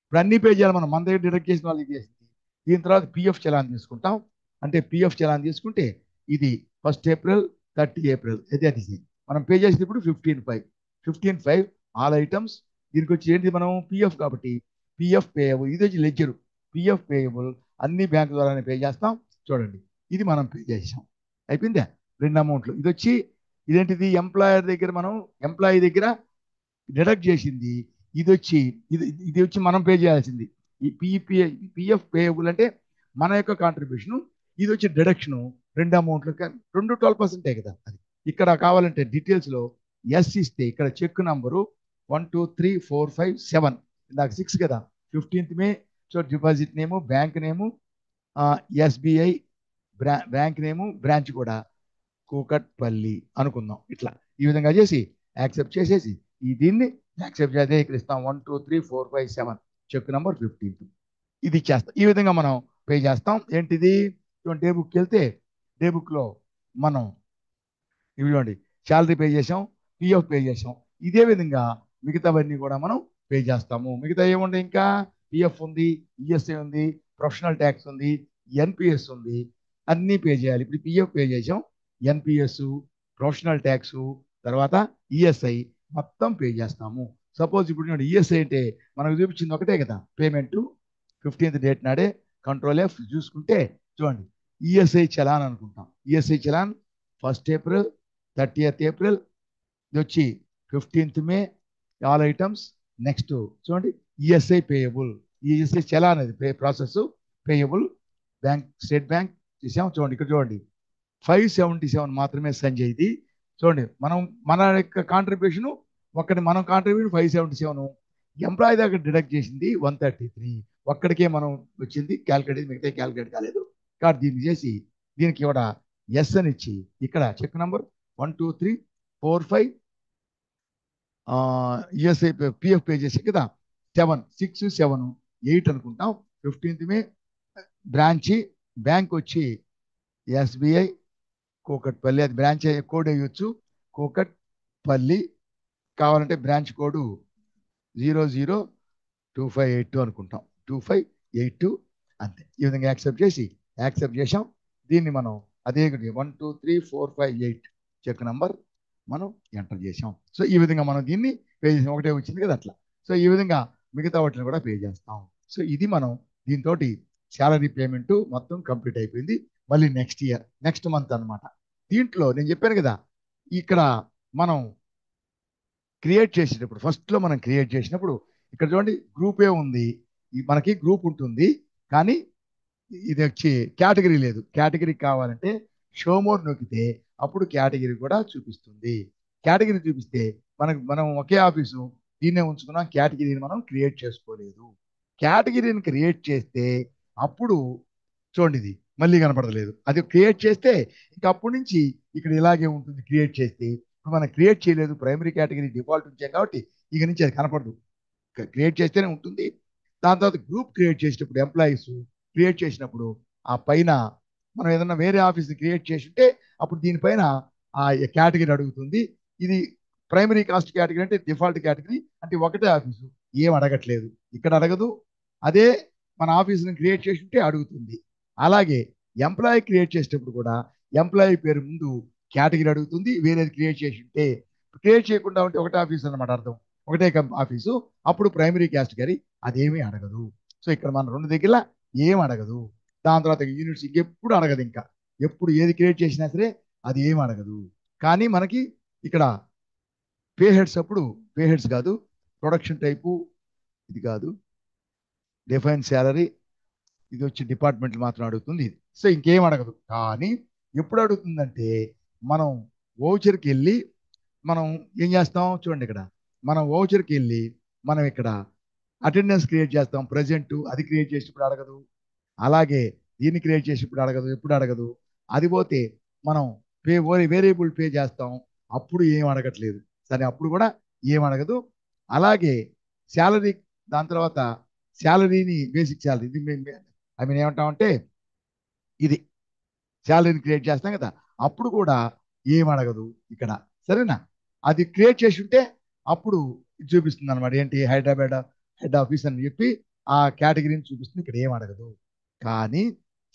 ఇప్పుడు అన్ని పే చేయాలి మనం. మన దగ్గర డిడక్ట్ చేసిన వాళ్ళకి చేసింది. దీని తర్వాత పిఎఫ్ చలాన్ తీసుకుంటాం. అంటే పిఎఫ్ చలాన్ తీసుకుంటే ఇది 1 ఏప్రిల్ 30 ఏప్రిల్ అదే మనం పే చేసేటప్పుడు 15/5 15/5 ఆల్ ఐటమ్స్. దీనికి వచ్చి ఏంటి మనం పిఎఫ్ కాబట్టి పిఎఫ్ పేయబుల్, ఇది వచ్చి లెడ్జర్ పిఎఫ్ పేయబుల్ అన్ని బ్యాంకు ద్వారానే పే చేస్తాం. చూడండి ఇది మనం పే చేసాం, అయిపోయిందా? రెండు అమౌంట్లు. ఇది వచ్చి ఇదేంటిది ఎంప్లాయర్ దగ్గర మనం ఎంప్లాయీ దగ్గర డిడక్ట్ చేసింది. ఇది వచ్చి ఇది వచ్చి మనం పే చేయాల్సింది. ఈ పిఎఫ్ పేయబుల్ అంటే మన యొక్క కాంట్రిబ్యూషన్, ఇది వచ్చి డిడక్షన్. రెండు అమౌంట్లు రెండు 12% కదా. అది ఇక్కడ కావాలంటే డీటెయిల్స్ లో ఎస్ ఇస్తే ఇక్కడ చెక్ నంబరు 1 2 3 4 5 7 నాకు 6 కదా. 15th May. So deposit name, bank name SBI, bank name, branch కూడా కూకట్పల్లి అనుకుందాం. ఇట్లా ఈ విధంగా చేసి యాక్సెప్ట్ చేసేసి దీన్ని యాక్సెప్ట్ చేస్తే ఇక్కడ ఇస్తాం 1 2 3 4 5 7 చెక్ నంబర్ 15th ఇది చేస్తాం. ఈ విధంగా మనం పే చేస్తాం. ఏంటిది డే బుక్కి వెళ్తే డే బుక్లో మనం ఇవ్వండి శాలరీ పే చేసాం, పిఎఫ్ పే చేసాం. ఇదే విధంగా మిగతావన్నీ కూడా మనం పే చేస్తాము. మిగతా ఏముంది ఇంకా పిఎఫ్ ఉంది, ఈఎస్ఐ ఉంది, ప్రొఫెషనల్ ట్యాక్స్ ఉంది, ఎన్పిఎస్ ఉంది, అన్నీ పే చేయాలి. ఇప్పుడు పిఎఫ్ పే చేసాం, ఎన్పిఎస్, ప్రొఫెషనల్ ట్యాక్స్, తర్వాత ఈఎస్ఐ మొత్తం పే చేస్తాము. సపోజ్ ఇప్పుడు ఈఎస్ఐ అంటే మనకు చూపించింది ఒకటే కదా పేమెంట్ 15th డేట్ నాడే. కంట్రోల్ ఎఫ్ చూసుకుంటే చూడండి ఈఎస్ఐ చలాన్ అనుకుంటాం. ESI challan 1 April 30th April, ఇది వచ్చి 15th మే ఆల్ ఐటమ్స్. నెక్స్ట్ చూడండి ఈఎస్ఐ పేయబుల్, ఈఎస్ఐ చలాన్ అది pay process payable bank, state bank చేసాం. చూడండి ఇక్కడ చూడండి 577 మాత్రమే సంజయ్ది. చూడండి మన యొక్క కాంట్రిబ్యూషన్ మనం కాంట్రిబ్యూషన్ 577, ఎంప్లాయీ దగ్గర డిడక్ట్ చేసింది 133. ఒక్కడికే మనం వచ్చింది క్యాల్కులేట్, మిగతా క్యాల్కులేట్ కాలేదు కాబట్టి దీన్ని చేసి దీనికి కూడా ఎస్ అని ఇచ్చి ఇక్కడ cheque number 1 2 3 4 5 ESI PF pay చేసి కదా 7 6 7 8 అనుకుంటాం. 15th మే బ్రాంచి, బ్యాంక్ వచ్చి ఎస్బీఐ కూకట్పల్లి, అది బ్రాంచ్ కోడ్ వేయచ్చు కూకట్పల్లి. కావాలంటే బ్రాంచ్ కోడ్ 002582 అనుకుంటాం, 2582 అంతే. ఈ విధంగా యాక్సెప్ట్ చేసాం. దీన్ని మనం అదే 1 2 3 4 5 8 చెక్ నంబర్ మనం ఎంటర్ చేసాం. సో ఈ విధంగా మనం దీన్ని పే చేసాం, ఒకటే వచ్చింది కదా అట్లా. సో ఈ విధంగా మిగతా వాటిని కూడా పే చేస్తాం. సో ఇది మనం దీంతో శాలరీ పేమెంట్ మొత్తం కంప్లీట్ అయిపోయింది. మళ్ళీ నెక్స్ట్ మంత్ అనమాట. దీంట్లో నేను చెప్పాను కదా ఇక్కడ మనం క్రియేట్ చేసేటప్పుడు ఫస్ట్లో మనం క్రియేట్ చేసినప్పుడు ఇక్కడ చూడండి గ్రూప్ ఏ ఉంది, మనకి గ్రూప్ ఉంటుంది కానీ ఇది వచ్చి కేటగిరీ లేదు. కేటగిరీ కావాలంటే షో మోర్ నొక్కితే అప్పుడు కేటగిరీ కూడా చూపిస్తుంది. కేటగిరీ చూపిస్తే మనం ఒకే ఆఫీసు దీన్నే ఉంచుకున్నాం, కేటగిరీని మనం క్రియేట్ చేసుకోలేదు. కేటగిరీని క్రియేట్ చేస్తే అప్పుడు చూడండి ఇది మళ్ళీ కనపడలేదు. అది క్రియేట్ చేస్తే ఇంకా అప్పటి నుంచి ఇక్కడ ఇలాగే ఉంటుంది. క్రియేట్ చేస్తే ఇప్పుడు మనం క్రియేట్ చేయలేదు, ప్రైమరీ కేటగిరీ డిఫాల్ట్ ఉంచాం కాబట్టి ఇక నుంచి అది కనపడదు. క్రియేట్ చేస్తేనే ఉంటుంది. దాని తర్వాత గ్రూప్ క్రియేట్ చేసేటప్పుడు ఎంప్లాయీస్ క్రియేట్ చేసినప్పుడు ఆ పైన మనం ఏదన్నా వేరే ఆఫీస్ని క్రియేట్ చేసి ఉంటే అప్పుడు దీనిపైన ఆ కేటగిరీ అడుగుతుంది. ఇది ప్రైమరీ కాస్ట్ కేటగిరీ అంటే డిఫాల్ట్ కేటగిరీ అంటే ఒకటే ఆఫీసు, ఏం అడగట్లేదు, ఇక్కడ అడగదు. అదే మన ఆఫీస్ని క్రియేట్ చేసి ఉంటే అడుగుతుంది. అలాగే ఎంప్లాయీ క్రియేట్ చేసేటప్పుడు కూడా ఎంప్లాయీ పేరు ముందు కేటగిరీ అడుగుతుంది. వేరేది క్రియేట్ చేసి ఉంటే, క్రియేట్ చేయకుండా ఉంటే ఒకటే ఆఫీస్ అన్నమాట అర్థం, ఒకటే ఆఫీసు, అప్పుడు ప్రైమరీ కేటగిరీ అదేమీ అడగదు. సో ఇక్కడ మన రెండు దగ్గర ఏం అడగదు. దాని తర్వాత యూనిట్స్ ఇంకెప్పుడు అడగదు. ఇంకా ఎప్పుడు ఏది క్రియేట్ చేసినా సరే అది ఏం అడగదు. కానీ మనకి ఇక్కడ పే హెడ్స్ అప్పుడు పే హెడ్స్ కాదు, ప్రొడక్షన్ టైపు ఇది కాదు, డిఫైన్ శాలరీ ఇది వచ్చి డిపార్ట్మెంట్ మాత్రం అడుగుతుంది ఇది. సో ఇంకేం అడగదు. కానీ ఎప్పుడు అడుగుతుందంటే మనం వౌచర్కి వెళ్ళి మనం ఏం చేస్తాం చూడండి, ఇక్కడ మనం వౌచర్కి వెళ్ళి మనం ఇక్కడ అటెండెన్స్ క్రియేట్ చేస్తాం. ప్రజెంట్ అది క్రియేట్ చేసినప్పుడు అడగదు. అలాగే దీన్ని క్రియేట్ చేసినప్పుడు అడగదు, ఎప్పుడు అడగదు. అది పోతే మనం వేరియబుల్ పే చేస్తాం, అప్పుడు ఏం అడగట్లేదు. సరే అప్పుడు కూడా ఏం అడగదు. అలాగే శాలరీ, దాని తర్వాత శాలరీని బేసిక్ శాలరీ ఇది ఏమంటామంటే ఇది శాలరీని క్రియేట్ చేస్తాం కదా, అప్పుడు కూడా ఏం అడగదు ఇక్కడ. సరేనా? అది క్రియేట్ చేసి ఉంటే అప్పుడు చూపిస్తుంది అనమాట. ఏంటి హైదరాబాద్ హెడ్ ఆఫీస్ అని చెప్పి ఆ కేటగిరీని చూపిస్తుంది. ఇక్కడ ఏం అడగదు. కానీ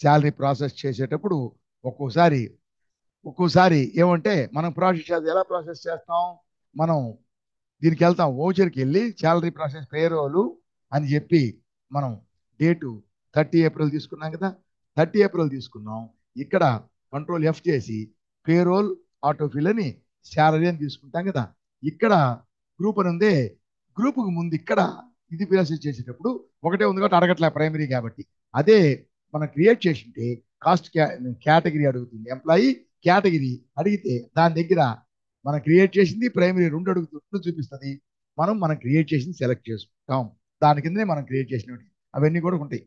శాలరీ ప్రాసెస్ చేసేటప్పుడు ఒక్కోసారి ఒక్కోసారి ఏమంటే మనం ఎలా ప్రాసెస్ చేస్తాం? మనం దీనికి వెళ్తాం, ఓచర్కి వెళ్ళి శాలరీ ప్రాసెస్ పేరోలు అని చెప్పి మనం డేటు 30 ఏప్రిల్ తీసుకున్నాం కదా. 30 ఏప్రిల్ తీసుకున్నాం. ఇక్కడ కంట్రోల్ F చేసి పేరోల్ ఆటోఫిల్ అని శాలరీ అని తీసుకుంటాం కదా. ఇక్కడ గ్రూప్ అని ఉంది. గ్రూప్కి ముందు ఇక్కడ ఇది ప్రాసెస్ చేసేటప్పుడు ఒకటే ఉంది కాబట్టి అడగట్లే, ప్రైమరీ కాబట్టి. అదే మనం క్రియేట్ చేసింటే కాస్ట్ కేటగిరీ అడుగుతుంది, ఎంప్లాయీ కేటగిరీ అడిగితే దాని దగ్గర మనం క్రియేట్ చేసింది ప్రైమరీ రెండు అడుగుతూ చూపిస్తుంది. మనం క్రియేట్ చేసింది సెలెక్ట్ చేసుకుంటాం. దాని కిందనే మనం క్రియేట్ చేసినవి అవన్నీ కూడా ఉంటాయి.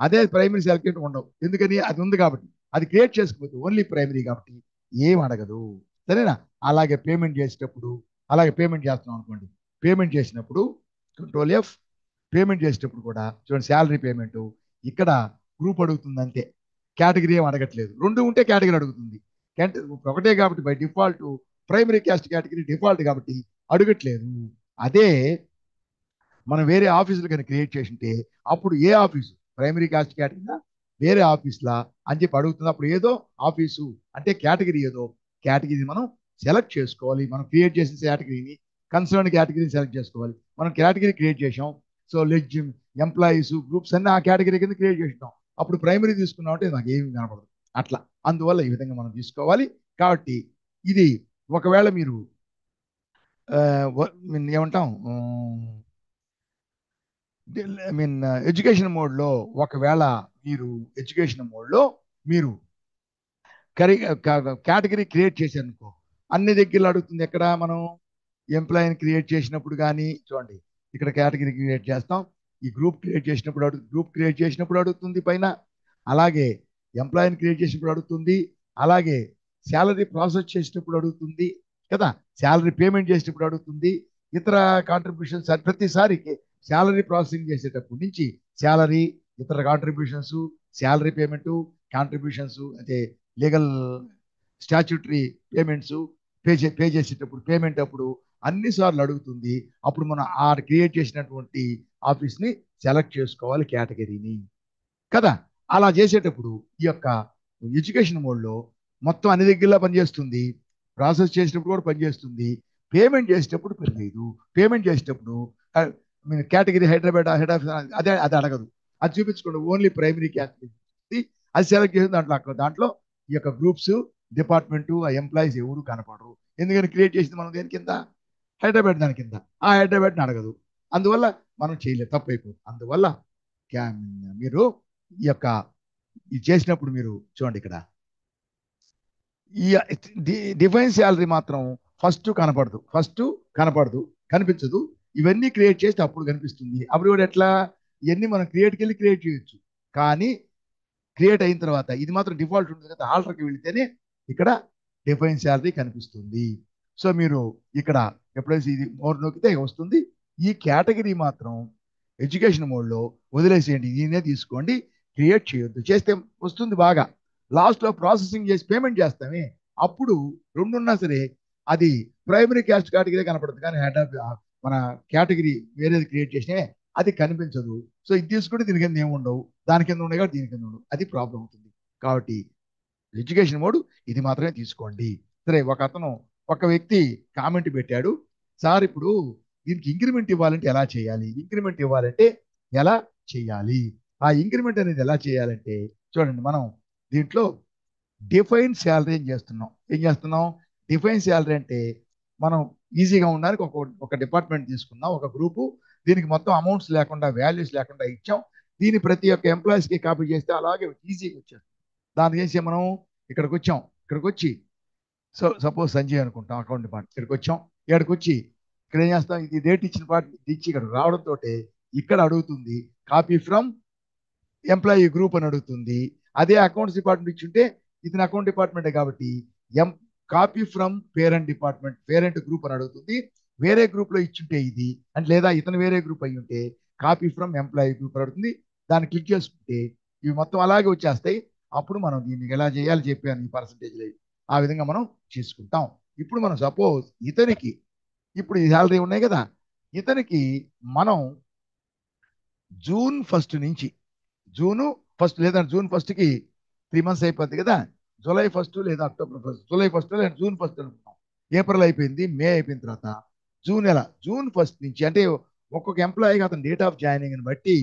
అదే ప్రైమరీ సెలెక్ట్ ఉండవు, ఎందుకని అది ఉంది కాబట్టి. అది క్రియేట్ చేసుకోవచ్చు, ఓన్లీ ప్రైమరీ కాబట్టి ఏం అడగదు. సరేనా? అలాగే పేమెంట్ చేసేటప్పుడు, అలాగే పేమెంట్ చేస్తున్నాం అనుకోండి, పేమెంట్ చేసినప్పుడు కంట్రోల్ F, పేమెంట్ చేసేటప్పుడు కూడా చూడండి శాలరీ పేమెంట్ ఇక్కడ గ్రూప్ అడుగుతుంది అంతే, కేటగిరీ ఏం అడగట్లేదు. రెండు ఉంటే కేటగిరీ అడుగుతుంది. ఒకటే కాబట్టి by default primary caste category default కాబట్టి అడగట్లేదు. అదే మనం వేరే ఆఫీసులు కనుక క్రియేట్ చేసింటే అప్పుడు ఏ ఆఫీసు ప్రైమరీ కాస్ట్ కేటగిరీ వేరే ఆఫీస్లా అని చెప్పి అడుగుతుంది. అప్పుడు ఏదో ఆఫీసు అంటే కేటగిరీ ఏదో కేటగిరీ మనం సెలెక్ట్ చేసుకోవాలి. మనం క్రియేట్ చేసిన కేటగిరీని కన్సర్న్ కేటగిరీని సెలెక్ట్ చేసుకోవాలి. మనం కేటగిరీ క్రియేట్ చేసాం, సో లెడ్జ్ ఎంప్లాయీస్ గ్రూప్స్ అన్ని ఆ కేటగిరీ కింద క్రియేట్ చేసినాం. అప్పుడు ప్రైమరీ తీసుకున్నాం అంటే నాకు ఏమి కనపడదు అట్లా. అందువల్ల ఈ విధంగా మనం తీసుకోవాలి. కాబట్టి ఇది ఒకవేళ మీరు ఏమంటాం ఎడ్యుకేషన్ మోడ్లో, ఒకవేళ మీరు ఎడ్యుకేషన్ మోడ్లో మీరు కేటగిరీ క్రియేట్ చేశారనుకో, అన్ని దగ్గరలో అడుగుతుంది. ఎక్కడ మనం ఎంప్లాయీని క్రియేట్ చేసినప్పుడు కానీ చూడండి, ఇక్కడ కేటగిరీ క్రియేట్ చేస్తాం. ఈ గ్రూప్ క్రియేట్ చేసినప్పుడు గ్రూప్ క్రియేట్ చేసినప్పుడు అడుగుతుంది పైన. అలాగే ఎంప్లాయీని క్రియేట్ చేసినప్పుడు అడుగుతుంది. అలాగే శాలరీ ప్రాసెస్ చేసినప్పుడు అడుగుతుంది కదా. శాలరీ పేమెంట్ చేసేటప్పుడు అడుగుతుంది. ఇతర కాంట్రిబ్యూషన్స్ ప్రతిసారి శాలరీ ప్రాసెసింగ్ చేసేటప్పుడు నుంచి శాలరీ, ఇతర కాంట్రిబ్యూషన్స్, శాలరీ పేమెంట్, కాంట్రిబ్యూషన్స్ అంటే లీగల్ స్టాచ్యూటరీ పేమెంట్స్, పే చేసేటప్పుడు పేమెంట్ అప్పుడు అన్నిసార్లు అడుగుతుంది. అప్పుడు మనం ఆ క్రియేట్ చేసినటువంటి ఆఫీస్ని సెలెక్ట్ చేసుకోవాలి కేటగిరీని కదా. అలా చేసేటప్పుడు ఈ యొక్క ఎడ్యుకేషన్ మోడ్లో మొత్తం అన్ని దగ్గరలో పనిచేస్తుంది. ప్రాసెస్ చేసేటప్పుడు కూడా పనిచేస్తుంది. పేమెంట్ చేసేటప్పుడు పనిచేయదు. పేమెంట్ చేసేటప్పుడు కేటగిరీ హైదరాబాద్ హెడ్ ఆఫీస్ అది అడగదు. అది చూపించుకోండి, ఓన్లీ ప్రైమరీ కేటగిరీ అది సెలెక్ట్ చేసిన దాంట్లో ఈ యొక్క గ్రూప్స్, డిపార్ట్మెంటు, ఆ ఎంప్లాయీస్ ఎవరు కనపడరు. ఎందుకని క్రియేట్ చేసింది మనం దేని కింద? హైదరాబాద్ దాని కింద. ఆ హైదరాబాద్ని అడగదు. అందువల్ల మనం చేయలేదు, తప్పు అయిపోతుంది. అందువల్ల మీరు ఈ యొక్క ఇది చేసినప్పుడు మీరు చూడండి, ఇక్కడ ఈ డిఫైన్ శాలరీ మాత్రం ఫస్ట్ కనపడదు, కనిపించదు. ఇవన్నీ క్రియేట్ చేస్తే అప్పుడు కనిపిస్తుంది. అప్పుడు కూడా ఎట్లా? ఇవన్నీ మనం క్రియేట్కి క్రియేట్ చేయొచ్చు, కానీ క్రియేట్ అయిన తర్వాత ఇది మాత్రం డిఫాల్ట్ ఉంటుంది కదా. ఆల్టర్కి వెళితేనే ఇక్కడ డిఫైన్ శాలరీ కనిపిస్తుంది. సో మీరు ఇక్కడ ఎప్పుడైతే ఇది మోర్ నొక్కితే వస్తుంది. ఈ కేటగిరీ మాత్రం ఎడ్యుకేషన్ మోడ్లో వదిలేసేయండి, దీన్నే తీసుకోండి, క్రియేట్ చేయొద్దు. చేస్తే వస్తుంది బాగా. లాస్ట్లో ప్రాసెసింగ్ చేసి పేమెంట్ చేస్తామే, అప్పుడు రెండున్నా సరే అది ప్రైమరీ క్యాస్ట్ కేటగిరీ కనపడుతుంది, కానీ హెడ్ ఆఫ్ మన కేటగిరీ వేరేది క్రియేట్ చేసినా అది కనిపించదు. సో ఇది తీసుకుంటే దీని కింద ఏముండవు, దాని కింద ఉన్నాయి కాబట్టి దీని కింద ఉండవు. అది ప్రాబ్లం అవుతుంది. కాబట్టి ఎడ్యుకేషన్ మోడ్ ఇది మాత్రమే తీసుకోండి. సరే, ఒక వ్యక్తి కామెంట్ పెట్టాడు, సార్ ఇప్పుడు దీనికి ఇంక్రిమెంట్ ఇవ్వాలంటే ఎలా చేయాలి? ఇంక్రిమెంట్ ఇవ్వాలంటే ఎలా చేయాలి? ఆ ఇంక్రిమెంట్ అనేది ఎలా చేయాలంటే చూడండి, మనం దీంట్లో డిఫైన్ శాలరీ ఏం చేస్తున్నాం? డిఫైన్ శాలరీ అంటే మనం ఈజీగా ఉండడానికి ఒక డిపార్ట్మెంట్ తీసుకున్నాం, ఒక గ్రూపు. దీనికి మొత్తం అమౌంట్స్ లేకుండా, వాల్యూస్ లేకుండా ఇచ్చాం. దీన్ని ప్రతి ఒక్క ఎంప్లాయీస్కి కాపీ చేస్తే అలాగే ఈజీగా వచ్చేస్తుంది. దానికి చేసి మనం ఇక్కడికి వచ్చి సపోజ్ సంజయ్ అనుకుంటాం, అకౌంట్ డిపార్ట్మెంట్. ఇక్కడికి వచ్చి ఇక్కడ ఏం చేస్తాం? ఇది డేట్ ఇచ్చిన పార్ట్ ఇచ్చి ఇక్కడ రావడంతో ఇక్కడ అడుగుతుంది కాపీ ఫ్రమ్ ఎంప్లాయీ గ్రూప్ అని అడుగుతుంది. అదే అకౌంట్స్ డిపార్ట్మెంట్ ఇచ్చుంటే ఇతని అకౌంట్ డిపార్ట్మెంటే కాబట్టి copy from parent department, parent group అని అడుగుతుంది. వేరే గ్రూప్ లో ఇచ్చుంటే ఇది అంటే, లేదా ఇతను వేరే గ్రూప్ అయి ఉంటే కాపీ ఫ్రమ్ ఎంప్లాయీ గ్రూప్ అడుగుతుంది. దాన్ని క్లిక్ చేసుకుంటే ఇవి మొత్తం అలాగే వచ్చేస్తాయి. అప్పుడు మనం దీన్ని ఎలా చేయాలి చెప్పాను, ఈ పర్సంటేజ్ ఆ విధంగా మనం చేసుకుంటాం. ఇప్పుడు మనం సపోజ్ ఇతనికి ఇప్పుడు ఈ శాలరీ ఉన్నాయి కదా, ఇతనికి మనం జూన్ 1 నుంచి ఫస్ట్ లేదా జూన్ ఫస్ట్కి 3 మంత్స్ అయిపోద్ది కదా, జూలై ఫస్ట్ లేదా అక్టోబర్ ఫస్ట్, జూలై ఫస్ట్ లేదా జూన్ ఫస్ట్ అనుకుంటాం. ఏప్రిల్ అయిపోయింది, మే అయిపోయిన తర్వాత జూన్ ఎలా, జూన్ ఫస్ట్ నుంచి అంటే ఒక్కొక్క ఎంప్లాయీకి అతని డేట్ ఆఫ్ జాయినింగ్ బట్టి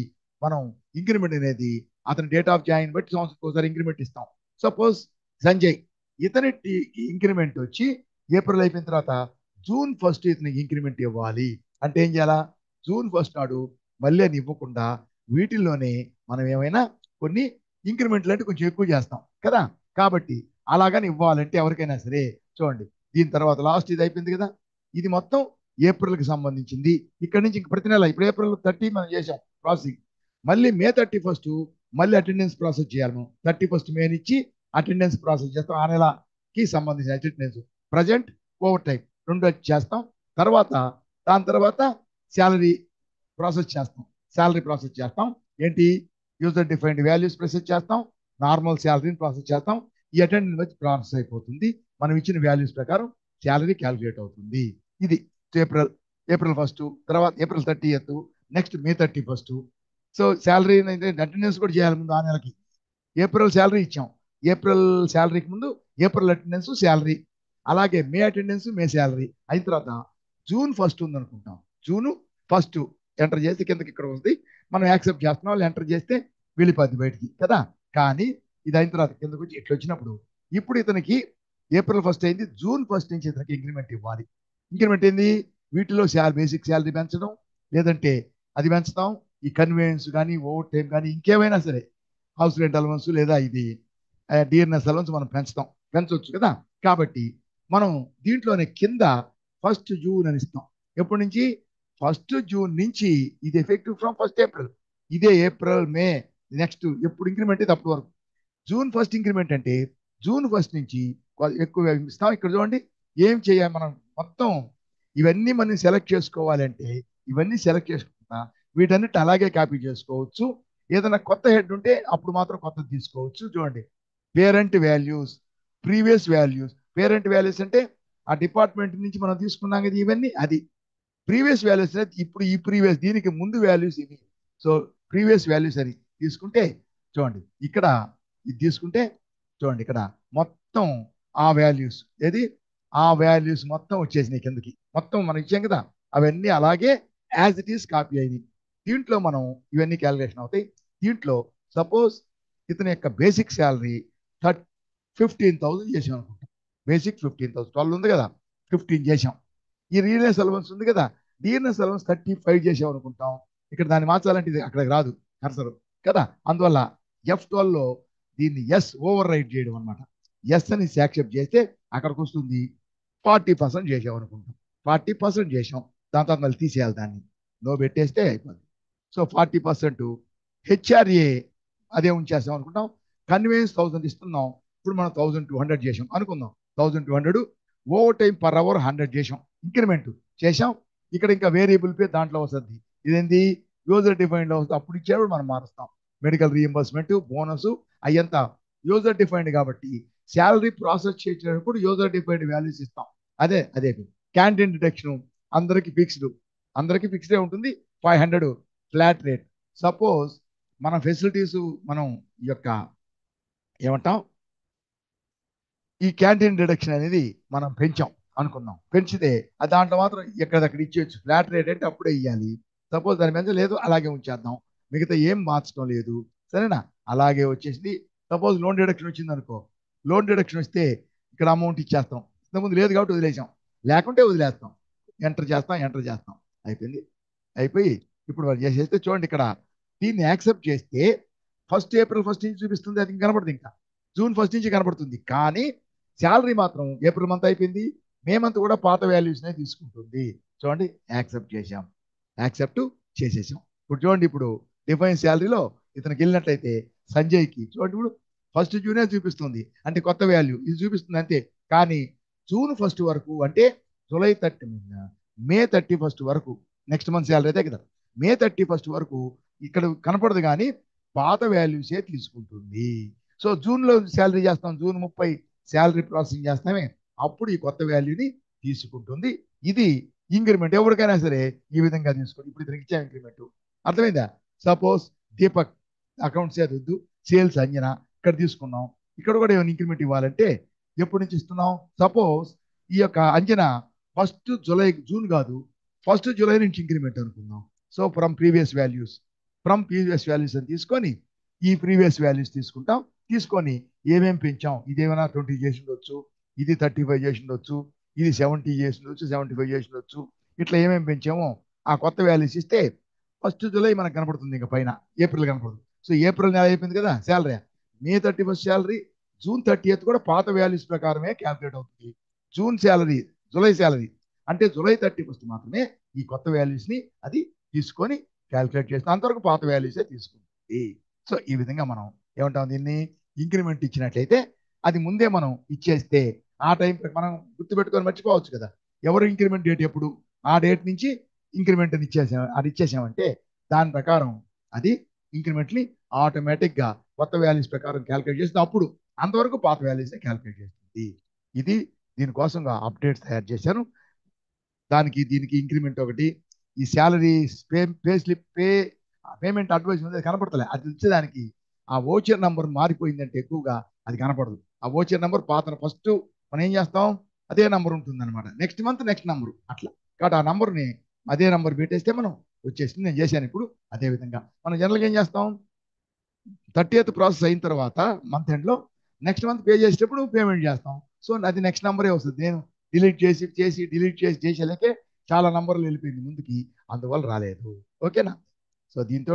మనం ఇంక్రిమెంట్ అనేది అతని డేట్ ఆఫ్ జాయిన్ బట్టి సంవత్సరం ఒకసారి ఇంక్రిమెంట్ ఇస్తాం. సపోజ్ సంజయ్, ఇతని ఇంక్రిమెంట్ వచ్చి ఏప్రిల్ అయిపోయిన తర్వాత జూన్ ఫస్ట్ ఇతనికి ఇంక్రిమెంట్ ఇవ్వాలి అంటే ఏం చేయాలా, జూన్ ఫస్ట్ నాడు మళ్ళీ అని ఇవ్వకుండా వీటిల్లోనే మనం ఏమైనా కొన్ని ఇంక్రిమెంట్లు అంటే కొంచెం ఎక్కువ చేస్తాం కదా. కాబట్టి అలాగని ఇవ్వాలంటే ఎవరికైనా సరే చూడండి, దీని తర్వాత లాస్ట్ ఇది అయిపోయింది కదా, ఇది మొత్తం ఏప్రిల్కి సంబంధించింది. ఇక్కడ నుంచి ఇంక ప్రతి నెల ఇప్పుడు ఏప్రిల్ 30 మనం చేసాం ప్రాసెసింగ్, మళ్ళీ మే 31 మళ్ళీ అటెండెన్స్ ప్రాసెస్ చేయాలి. మనం 31 మే నుంచి అటెండెన్స్ ప్రాసెస్ చేస్తాం. ఆ నెలకి సంబంధించిన అటెండెన్స్, ప్రజెంట్, ఓవర్ టైం రెండు చేస్తాం. తర్వాత దాని తర్వాత శాలరీ ప్రాసెస్ చేస్తాం. శాలరీ ప్రాసెస్ చేస్తాం ఏంటి, యూజర్ డిఫైన్డ్ వాల్యూస్ ప్రాసెస్ చేస్తాం, నార్మల్ శాలరీని ప్రాసెస్ చేస్తాం. ఈ అటెండెన్స్ వచ్చి ప్రాసెస్ అయిపోతుంది, మనం ఇచ్చిన వాల్యూస్ ప్రకారం శాలరీ క్యాలిక్యులేట్ అవుతుంది. ఇది ఏప్రిల్ ఫస్ట్, తర్వాత ఏప్రిల్ 30th, నెక్స్ట్ మే 31. సో శాలరీ అటెండెన్స్ కూడా చేయాలి ముందు ఆ నెలకి. ఏప్రిల్ శాలరీ ఇచ్చాం, ఏప్రిల్ శాలరీకి ముందు ఏప్రిల్ అటెండెన్స్ శాలరీ, అలాగే మే అటెండెన్స్ మే శాలరీ అయిన తర్వాత జూన్ ఫస్ట్ ఉంది అనుకుంటాం, జూన్ ఫస్ట్ ఎంటర్ చేస్తే కిందకి ఇక్కడ ఉంది, మనం యాక్సెప్ట్ చేస్తున్నాం, వాళ్ళు ఎంటర్ చేస్తే వెళ్ళిపోద్ది బయటికి కదా. కానీ ఇది అయిన తర్వాత కిందకి వచ్చి ఇట్లా వచ్చినప్పుడు ఇప్పుడు ఇతనికి ఏప్రిల్ ఫస్ట్ అయింది, జూన్ ఫస్ట్ నుంచి ఇతనికి ఇంక్రిమెంట్ ఇవ్వాలి. ఇంక్రిమెంట్ ఏంది, వీటిలో బేసిక్ శాలరీ పెంచడం, లేదంటే అది పెంచుతాం, ఈ కన్వీనియన్స్ కానీ ఓవర్ టైం కానీ ఇంకేమైనా సరే, హౌస్ రెంట్ అలవెన్స్ లేదా ఇది డిఎన్ఎస్ అలవెన్స్ మనం పెంచవచ్చు కదా. కాబట్టి మనం దీంట్లోనే కింద ఫస్ట్ జూన్ అని ఇస్తాం. ఎప్పటి నుంచి, ఫస్ట్ జూన్ నుంచి, ఇది ఎఫెక్టివ్ ఫ్రమ్ ఫస్ట్ ఏప్రిల్, ఇదే ఏప్రిల్ మే నెక్స్ట్ ఎప్పుడు ఇంక్రిమెంట్ అయితే అప్పటి వరకు. జూన్ ఫస్ట్ ఇంక్రిమెంట్ అంటే జూన్ ఫస్ట్ నుంచి ఎక్కువ ఇస్తాం. ఇక్కడ చూడండి ఏం చేయాలి మనం, మొత్తం ఇవన్నీ మనం సెలెక్ట్ చేసుకోవాలంటే ఇవన్నీ సెలెక్ట్ చేసుకుంటా వీటన్నిటి అలాగే కాపీ చేసుకోవచ్చు. ఏదైనా కొత్త హెడ్ ఉంటే అప్పుడు మాత్రం కొత్తది తీసుకోవచ్చు. చూడండి, parent values, previous values. Parent values అంటే ఆ డిపార్ట్మెంట్ నుంచి మనం తీసుకున్నాం కదా ఇవన్నీ, అది ప్రీవియస్ వాల్యూస్. ఇప్పుడు ఈ ప్రీవియస్ దీనికి ముందు వాల్యూస్ ఇవి, సో ప్రీవియస్ వాల్యూస్ అని తీసుకుంటే చూడండి ఇక్కడ ఇది తీసుకుంటే చూడండి ఇక్కడ మొత్తం ఆ వాల్యూస్ ఏది, ఆ వాల్యూస్ మొత్తం వచ్చేసినాయి కిందకి, మొత్తం మనం ఇచ్చాం కదా అవన్నీ అలాగే యాజ్ ఇట్ ఈస్ కాపీ అయింది. దీంట్లో మనం ఇవన్నీ క్యాలిక్యులేషన్ అవుతాయి. దీంట్లో సపోజ్ ఇతని యొక్క బేసిక్ శాలరీ 15,000 చేసాం అనుకుంటాం, బేసిక్ 15,000, 12 ఉంది కదా 15 చేసాం. ఈ రియల్నెస్ అలవెన్స్ ఉంది కదా, రియల్నెస్ అలవెన్స్ 35 చేసాం అనుకుంటాం. ఇక్కడ దాన్ని మార్చాలంటే ఇది అక్కడికి రాదు కర్సరు కదా, అందువల్ల F12లో దీన్ని ఎస్ ఓవర్ రైట్ చేయడం అనమాట. ఎస్ అని యాక్సెప్ట్ చేస్తే అక్కడికి వస్తుంది 40% చేసాం అనుకుంటాం, 40% చేసాం. దాని తర్వాత మళ్ళీ తీసేయాలి, దాన్ని నో పెట్టేస్తే అయిపోతుంది. సో 40% హెచ్ఆర్ఏ అదే ఉంచేస్తాం అనుకుంటాం. కన్వీనియన్స్ 1000 ఇస్తున్నాం, ఇప్పుడు మనం 1200 చేసాం అనుకుందాం. 1200 ఓవర్ టైం పర్ అవర్ 100 చేసాం, ఇంక్రిమెంట్ చేసాం. ఇక్కడ ఇంకా వేరియబుల్ పే దాంట్లో వస్తుంది, ఇదేంది యూజర్ డిఫైన్డ్ వస్తుంది. అప్పుడు ఇచ్చేప్పుడు మనం మారుస్తాం. మెడికల్ రీఎంబర్స్మెంట్, బోనస్ అయ్యంతా యూజర్ డిఫైన్డ్ కాబట్టి శాలరీ ప్రాసెస్ చేసేటప్పుడు యూజర్ డిఫైన్డ్ వాల్యూస్ ఇస్తాం. అదే క్యాంటీన్ డిడక్షన్ అందరికి ఫిక్స్డే ఉంటుంది, 500 ఫ్లాట్ రేట్. సపోజ్ మన ఫెసిలిటీస్ మనం ఈ యొక్క ఏమంటాం, ఈ క్యాంటీన్ డిడక్షన్ అనేది మనం పెంచాం అనుకుందాం, పెంచితే దాంట్లో మాత్రం ఎక్కడక్కడ ఇచ్చేయచ్చు. ఫ్లాట్ రేట్ అంటే అప్పుడే ఇవ్వాలి. సపోజ్ దాని పెంచలేదు అలాగే ఉంచేద్దాం, మిగతా ఏం మార్చడం లేదు, సరేనా. అలాగే వచ్చేసి సపోజ్ లోన్ డిడక్షన్ వచ్చింది అనుకో, లోన్ డిడక్షన్ వస్తే ఇక్కడ అమౌంట్ ఇచ్చేస్తాం. ఇంతకుముందు లేదు కాబట్టి వదిలేసాం, లేకుంటే వదిలేస్తాం. ఎంటర్ చేస్తాం అయిపోయి ఇప్పుడు వాళ్ళు చేసేస్తే చూడండి ఇక్కడ దీన్ని యాక్సెప్ట్ చేస్తే ఏప్రిల్ ఫస్ట్ నుంచి చూపిస్తుంది, అది కనబడుతుంది. ఇంకా జూన్ ఫస్ట్ నుంచి కనబడుతుంది, కానీ శాలరీ మాత్రం ఏప్రిల్ మంత్ అయిపోయింది, మే మంత్ కూడా పాత వాల్యూస్నే తీసుకుంటుంది. చూడండి యాక్సెప్ట్ చేసేసాం. ఇప్పుడు చూడండి, ఇప్పుడు డిఫైన్ శాలరీలో ఇతనికి వెళ్ళినట్లయితే సంజయ్కి చూడండి ఇప్పుడు ఫస్ట్ జూనే చూపిస్తుంది, అంటే కొత్త వాల్యూ ఇది చూపిస్తుంది అంతే. కానీ జూన్ ఫస్ట్ వరకు అంటే జూలై 30 మే 31 వరకు, నెక్స్ట్ మంత్ శాలరీ అయితే కదా, మే 31 వరకు ఇక్కడ కనపడదు, కానీ పాత వాల్యూసే తీసుకుంటుంది. సో జూన్లో శాలరీ చేస్తాం, జూన్ 30 శాలరీ ప్రాసెసింగ్ చేస్తామే, అప్పుడు ఈ కొత్త వాల్యూని తీసుకుంటుంది. ఇది ఇంక్రిమెంట్ ఎవరికైనా సరే ఈ విధంగా తీసుకోండి. ఇప్పుడు ఇతనికి ఇచ్చే ఇంక్రిమెంట్ అర్థమైందా. సపోజ్ దీపక్ అకౌంట్స్ వద్దు, సేల్స్ అంజన ఇక్కడ తీసుకున్నాం. ఇక్కడ కూడా ఏమైనా ఇంక్రిమెంట్ ఇవ్వాలంటే ఎప్పటి నుంచి ఇస్తున్నాం? సపోజ్ ఈ యొక్క అంజన జూన్ కాదు, 1 జూలై నుంచి ఇంక్రిమెంట్ అనుకుందాం. సో ఫ్రమ్ ప్రీవియస్ వాల్యూస్ అని తీసుకొని ఈ ప్రీవియస్ వాల్యూస్ తీసుకుంటాం. తీసుకొని ఏమేమి పెంచాం, ఇదేమైనా 20 చేసి ఉండొచ్చు, ఇది 35 చేసి ఉండొచ్చు, ఇది 70 చేసి ఉండొచ్చు, 75 చేసి ఉండొచ్చు. ఇట్లా ఏమేమి పెంచామో ఆ కొత్త వాల్యూస్ ఇస్తే 1 జూలై మనకు కనపడుతుంది. ఇంకా పైన ఏప్రిల్ కనపడుతుంది. సో ఏప్రిల్ నెల అయిపోయింది కదా, శాలరీ మే 31 శాలరీ, జూన్ 30 కూడా పాత వాల్యూస్ ప్రకారమే క్యాల్కులేట్ అవుతుంది. జూలై శాలరీ అంటే జూలై 31 మాత్రమే ఈ కొత్త వాల్యూస్ ని అది తీసుకొని క్యాల్కులేట్ చేస్తాం. అంతవరకు పాత వాల్యూసే తీసుకుంటుంది. సో ఈ విధంగా మనం ఏమంటాం, దీన్ని ఇంక్రిమెంట్ ఇచ్చినట్లయితే అది ముందే మనం ఇచ్చేస్తే ఆ టైం మనం గుర్తుపెట్టుకొని మర్చిపోవచ్చు కదా, ఎవరు ఇంక్రిమెంట్ డేట్ ఎప్పుడు, ఆ డేట్ నుంచి ఇంక్రిమెంట్ అని ఇచ్చేసామంటే దాని ప్రకారం అది ఇంక్రిమెంట్ ని ఆటోమేటిక్ గా కొత్త వాల్యూస్ ప్రకారం క్యాల్కులేట్ చేస్తుంది. అప్పుడు అంతవరకు పాత వాల్యూస్ క్యాల్కులేట్ చేస్తుంది. ఇది దీనికోసంగా అప్డేట్స్ తయారు చేశాను. దీనికి ఇంక్రిమెంట్ ఒకటి, ఈ salary pay slip payment advice ఉంది కనపడతలే, అది ఇచ్చేదానికి ఆ ఓచర్ నంబర్ మారిపోయిందంటే ఎక్కువగా అది కనపడదు. ఆ ఓచర్ నంబర్ ఫస్ట్ మనం ఏం చేస్తాం, అదే నంబర్ ఉంటుంది అనమాట. నెక్స్ట్ మంత్ నెక్స్ట్ నంబర్ అట్లా. కాబట్టి ఆ నంబర్ని అదే నంబర్ పెట్టేస్తే మనం వచ్చేసింది. నేను చేశాను ఇప్పుడు. అదే విధంగా మనం జనరల్గా ఏం చేస్తాం, 30th ప్రాసెస్ అయిన తర్వాత మంత్ ఎండ్లో నెక్స్ట్ మంత్ పే చేసేటప్పుడు పేమెంట్ చేస్తాం. సో అది నెక్స్ట్ నంబరే వస్తుంది. నేను డిలీట్ చేసి చేసేలాకే చాలా నంబర్లు వెళ్ళిపోయింది ముందుకి, అందువల్ల రాలేదు. ఓకేనా? సో దీంతో